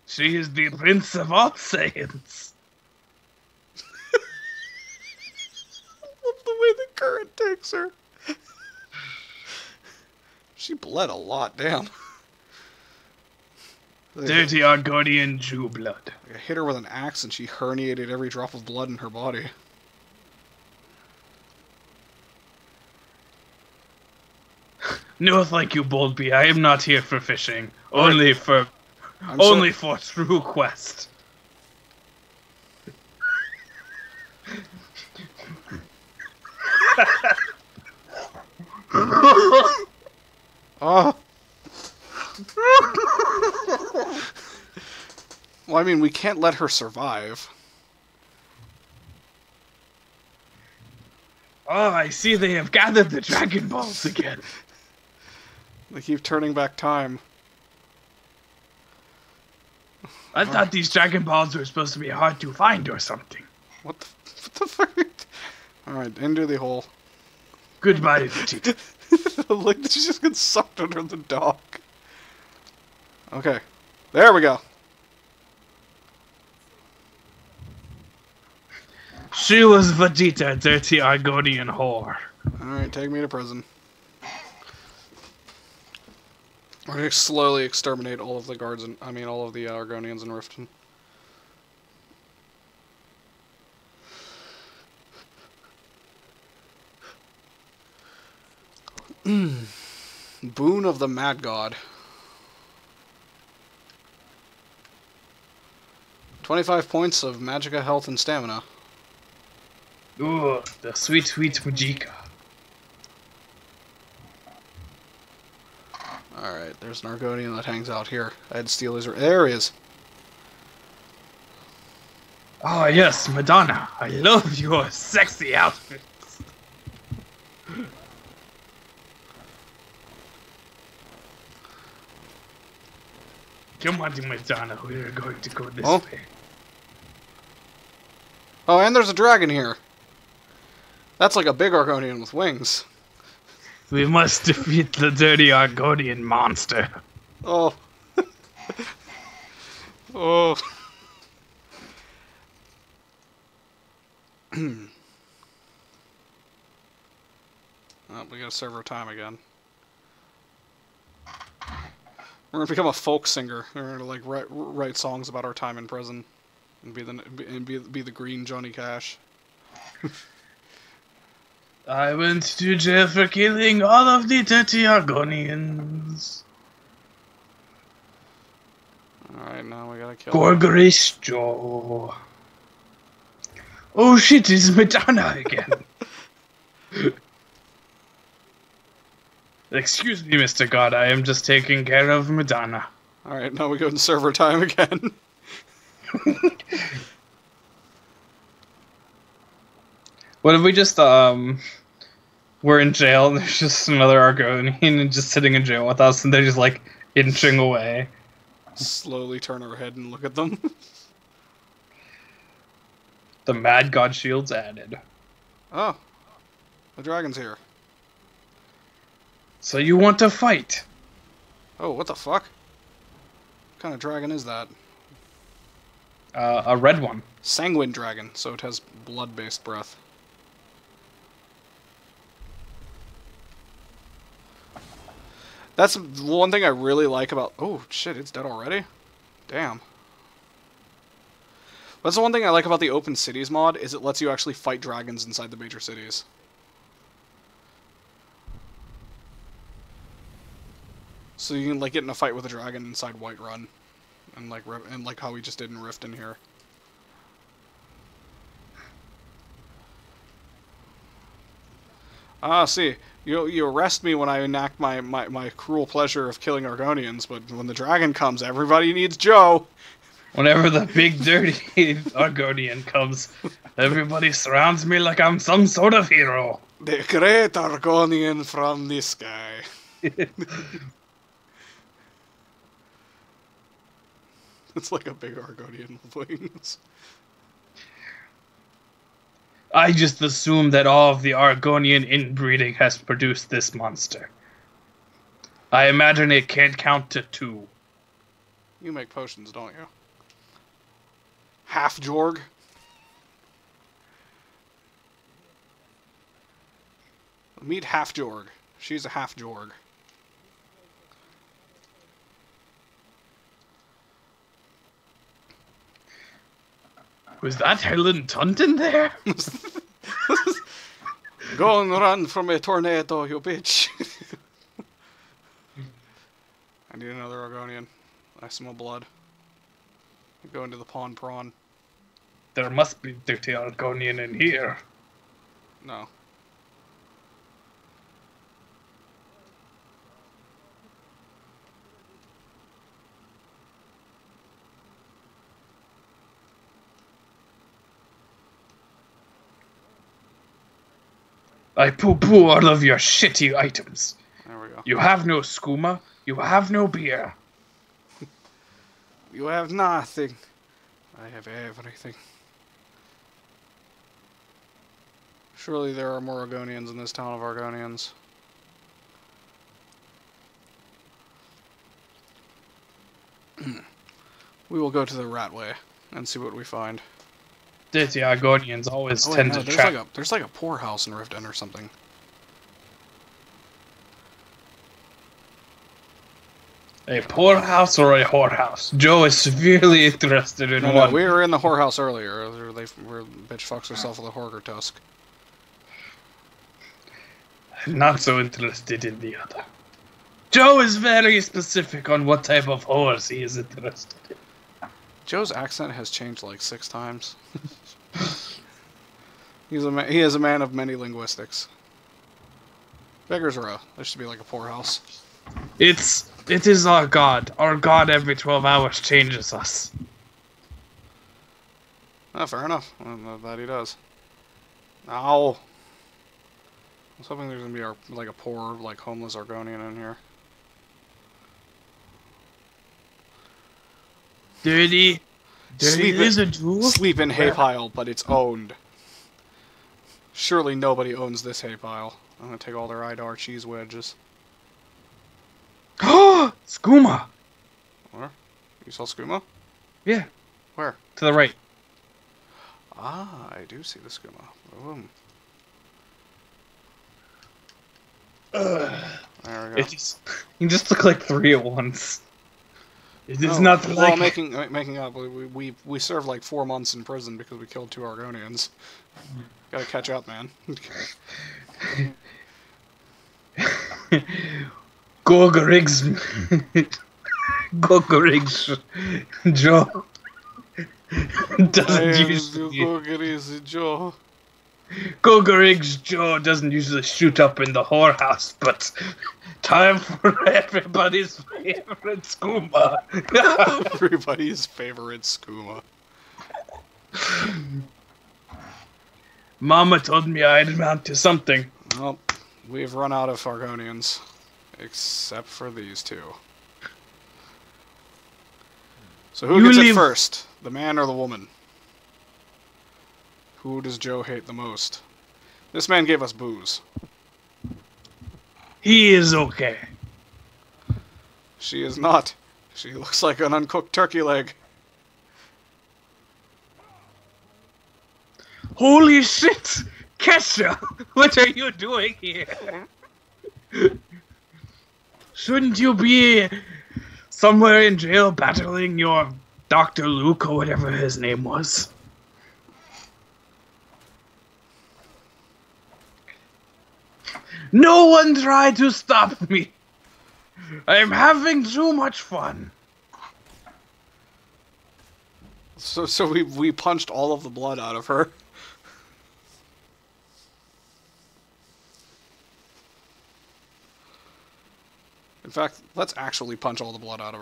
She is the prince of all Saiyans. I love the way the current takes her. She bled a lot, damn. Dirty Argonian Jew blood. I hit her with an axe and she herniated every drop of blood in her body. No, thank you, Boldby. I am not here for fishing. Only for true quest. Oh. Well, I mean, we can't let her survive. Oh, I see they have gathered the Dragon Balls again. They keep turning back time. I thought these Dragon Balls were supposed to be hard to find or something. What the fuck? Alright, into the hole. Goodbye, Vegeta. Like, she just gets sucked under the dock. Okay. There we go. She was Vegeta, dirty Argonian whore. Alright, take me to prison. We're gonna slowly exterminate all of the guards and all of the Argonians in Riften. Boon of the Mad God. 25 points of Magicka health and stamina. Ooh, the sweet, sweet Magicka. Alright, there's an Argonian that hangs out here. I had to steal his... There he is. Oh yes, Madonna. I love your sexy outfits. Come on, Madonna. We are going to go this way. Oh, and there's a dragon here. That's like a big Argonian with wings. We must defeat the dirty Argonian monster. Oh. Oh. Oh, we gotta serve our time again. We're gonna become a folk singer. We're gonna like write songs about our time in prison. And be the green Johnny Cash. I went to jail for killing all of the dirty Argonians. Alright, now we gotta kill For Grace Joe. Oh shit, it's Madonna again. Excuse me, Mr. God, I am just taking care of Madonna. Alright, now we go in server time again. What if we just, we're in jail and there's just another Argonian just sitting in jail with us and they're just, like, inching away. Slowly turn our head and look at them. The Mad God Shield's added. Oh. The dragon's here. So you want to fight? Oh, what the fuck? What kind of dragon is that? A red one. Sanguine dragon, so it has blood-based breath. That's one thing I really like about... Oh, shit, it's dead already? Damn. That's the one thing I like about the Open Cities mod, is it lets you actually fight dragons inside the major cities. So you can, like, get in a fight with a dragon inside Whiterun. And like how we just did in Rift in here. Ah, see. You arrest me when I enact my cruel pleasure of killing Argonians, but when the dragon comes, everybody needs Joe! Whenever the big dirty Argonian comes, everybody surrounds me like I'm some sort of hero. The great Argonian from the sky. It's like a big Argonian with wings. I just assume that all of the Argonian inbreeding has produced this monster. I imagine it can't count to 2. You make potions, don't you? Half Jorg? Meet Half Jorg. She's a Half Jorg. Was that Helen Tunton there? Go and run from a tornado, you bitch. I need another Argonian. I smell blood. Go into the pond prawn. There must be dirty Argonian in here. No. I poo-poo all of your shitty items. There we go. You have no skooma. You have no beer. You have nothing. I have everything. Surely there are more Argonians in this town of Argonians. We will go to the Ratway and see what we find. Dirty Argonians always tend to trap. There's like a poorhouse in Rift End or something. A poorhouse or a whorehouse? Joe is severely interested in one. No, we were in the whorehouse earlier. Where bitch fucks herself with a Horger tusk. Not so interested in the other. Joe is very specific on what type of whores he is interested in. Joe's accent has changed like 6 times. He is a man of many linguistics. Beggars Row. There should be like a poorhouse. It is our god. Our god every 12 hours changes us. Oh, fair enough. That he does. Ow. I was hoping there's gonna be like a poor, like homeless Argonian in here. Dirty lizard. Sleep in hay pile, but it's owned. Surely nobody owns this hay pile. I'm gonna take all their Idar cheese wedges. Oh, skooma. Where? You saw skooma? Yeah. Where? To the right. Ah, I do see the skooma. Boom. There we go. You just look like 3 at once. It is Oh, not well, like... making up. We served like 4 months in prison because we killed 2 Argonians. Gotta catch up, man. Gogorig's... Gogorig's... Joe... doesn't usually... Gogori's Joe. Gogorig's Joe doesn't usually shoot up in the whorehouse, but... time for everybody's favorite skooma. Everybody's favorite skooma. Mama told me I'd amount to something. Well, we've run out of Argonians. Except for these 2. So who gets it first? The man or the woman? Who does Joe hate the most? This man gave us booze. He is okay. She is not. She looks like an uncooked turkey leg. Holy shit! Kesha! What are you doing here? Shouldn't you be somewhere in jail battling your Dr. Luke or whatever his name was? No one tried to stop me. I'm having too much fun. So we punched all of the blood out of her. In fact, let's actually punch all the blood out of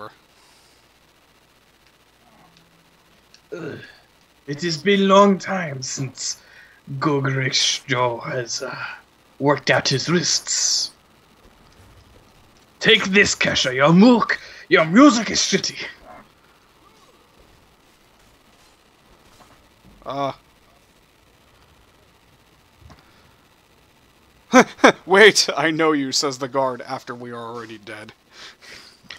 her. It has been a long time since Gogorich Joe has worked out his wrists. Take this, Kesha. Your music is shitty. Wait, I know you, says the guard after we are already dead.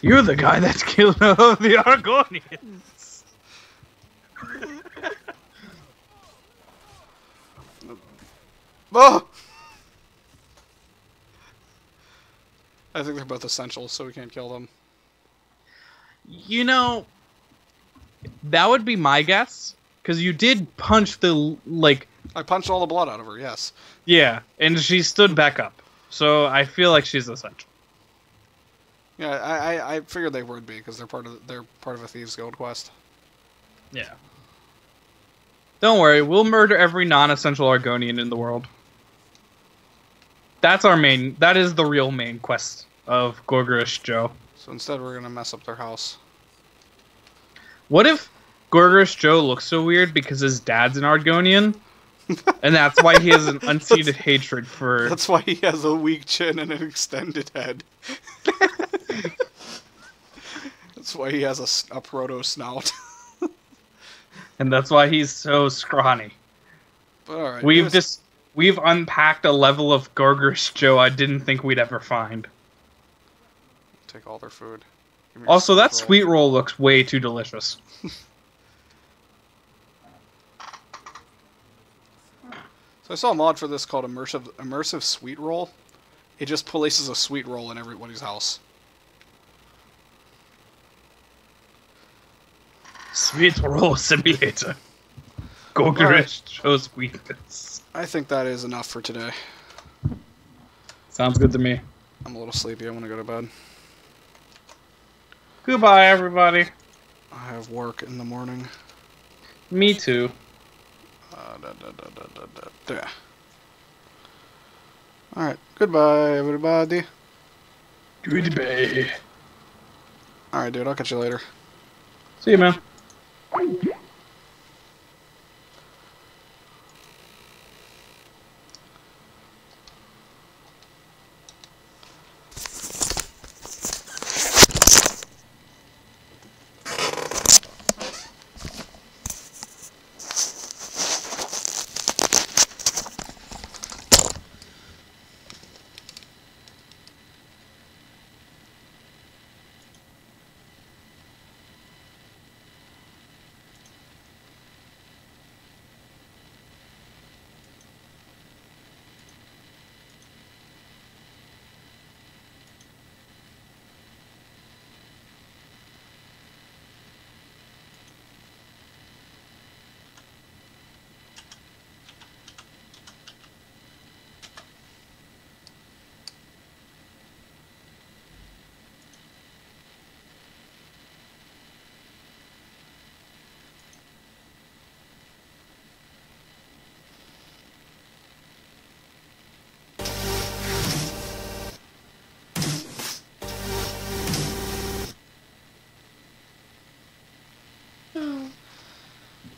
You're the guy that killed the Argonians. Oh! I think they're both essentials, so we can't kill them. You know, that would be my guess, because you did punch the, like... I punched all the blood out of her, yes. Yeah, and she stood back up. So I feel like she's essential. Yeah, I figured they would be, because they're part of a Thieves Guild quest. Yeah. Don't worry, we'll murder every non-essential Argonian in the world. That is the real main quest of Gogorish Joe. So instead we're gonna mess up their house. What if Gogorish Joe looks so weird because his dad's an Argonian? And that's why he has an unseated hatred for... That's why he has a weak chin and an extended head. That's why he has a proto-snout. And that's why he's so scrawny. But alright. We've unpacked a level of Gogorish Joe I didn't think we'd ever find. Take all their food. Also, that sweet roll looks way too delicious. So I saw a mod for this called Immersive Sweet Roll. It just places a sweet roll in everybody's house. Sweet roll simulator. Gogorish Joe's weakness. I think that is enough for today. Sounds good to me. I'm a little sleepy. I want to go to bed. Goodbye, everybody. I have work in the morning. Me too. There. Alright. Goodbye, everybody. Goodbye. Alright, dude. I'll catch you later. See you, man.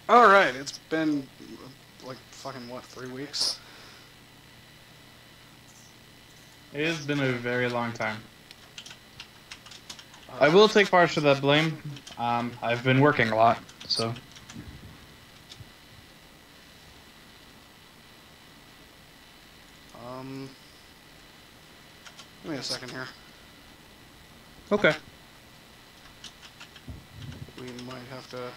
Alright, it's been, like, fucking, what, 3 weeks? It has been a very long time. I will take part of that blame. I've been working a lot, so. Give me a second here. Okay. We might have to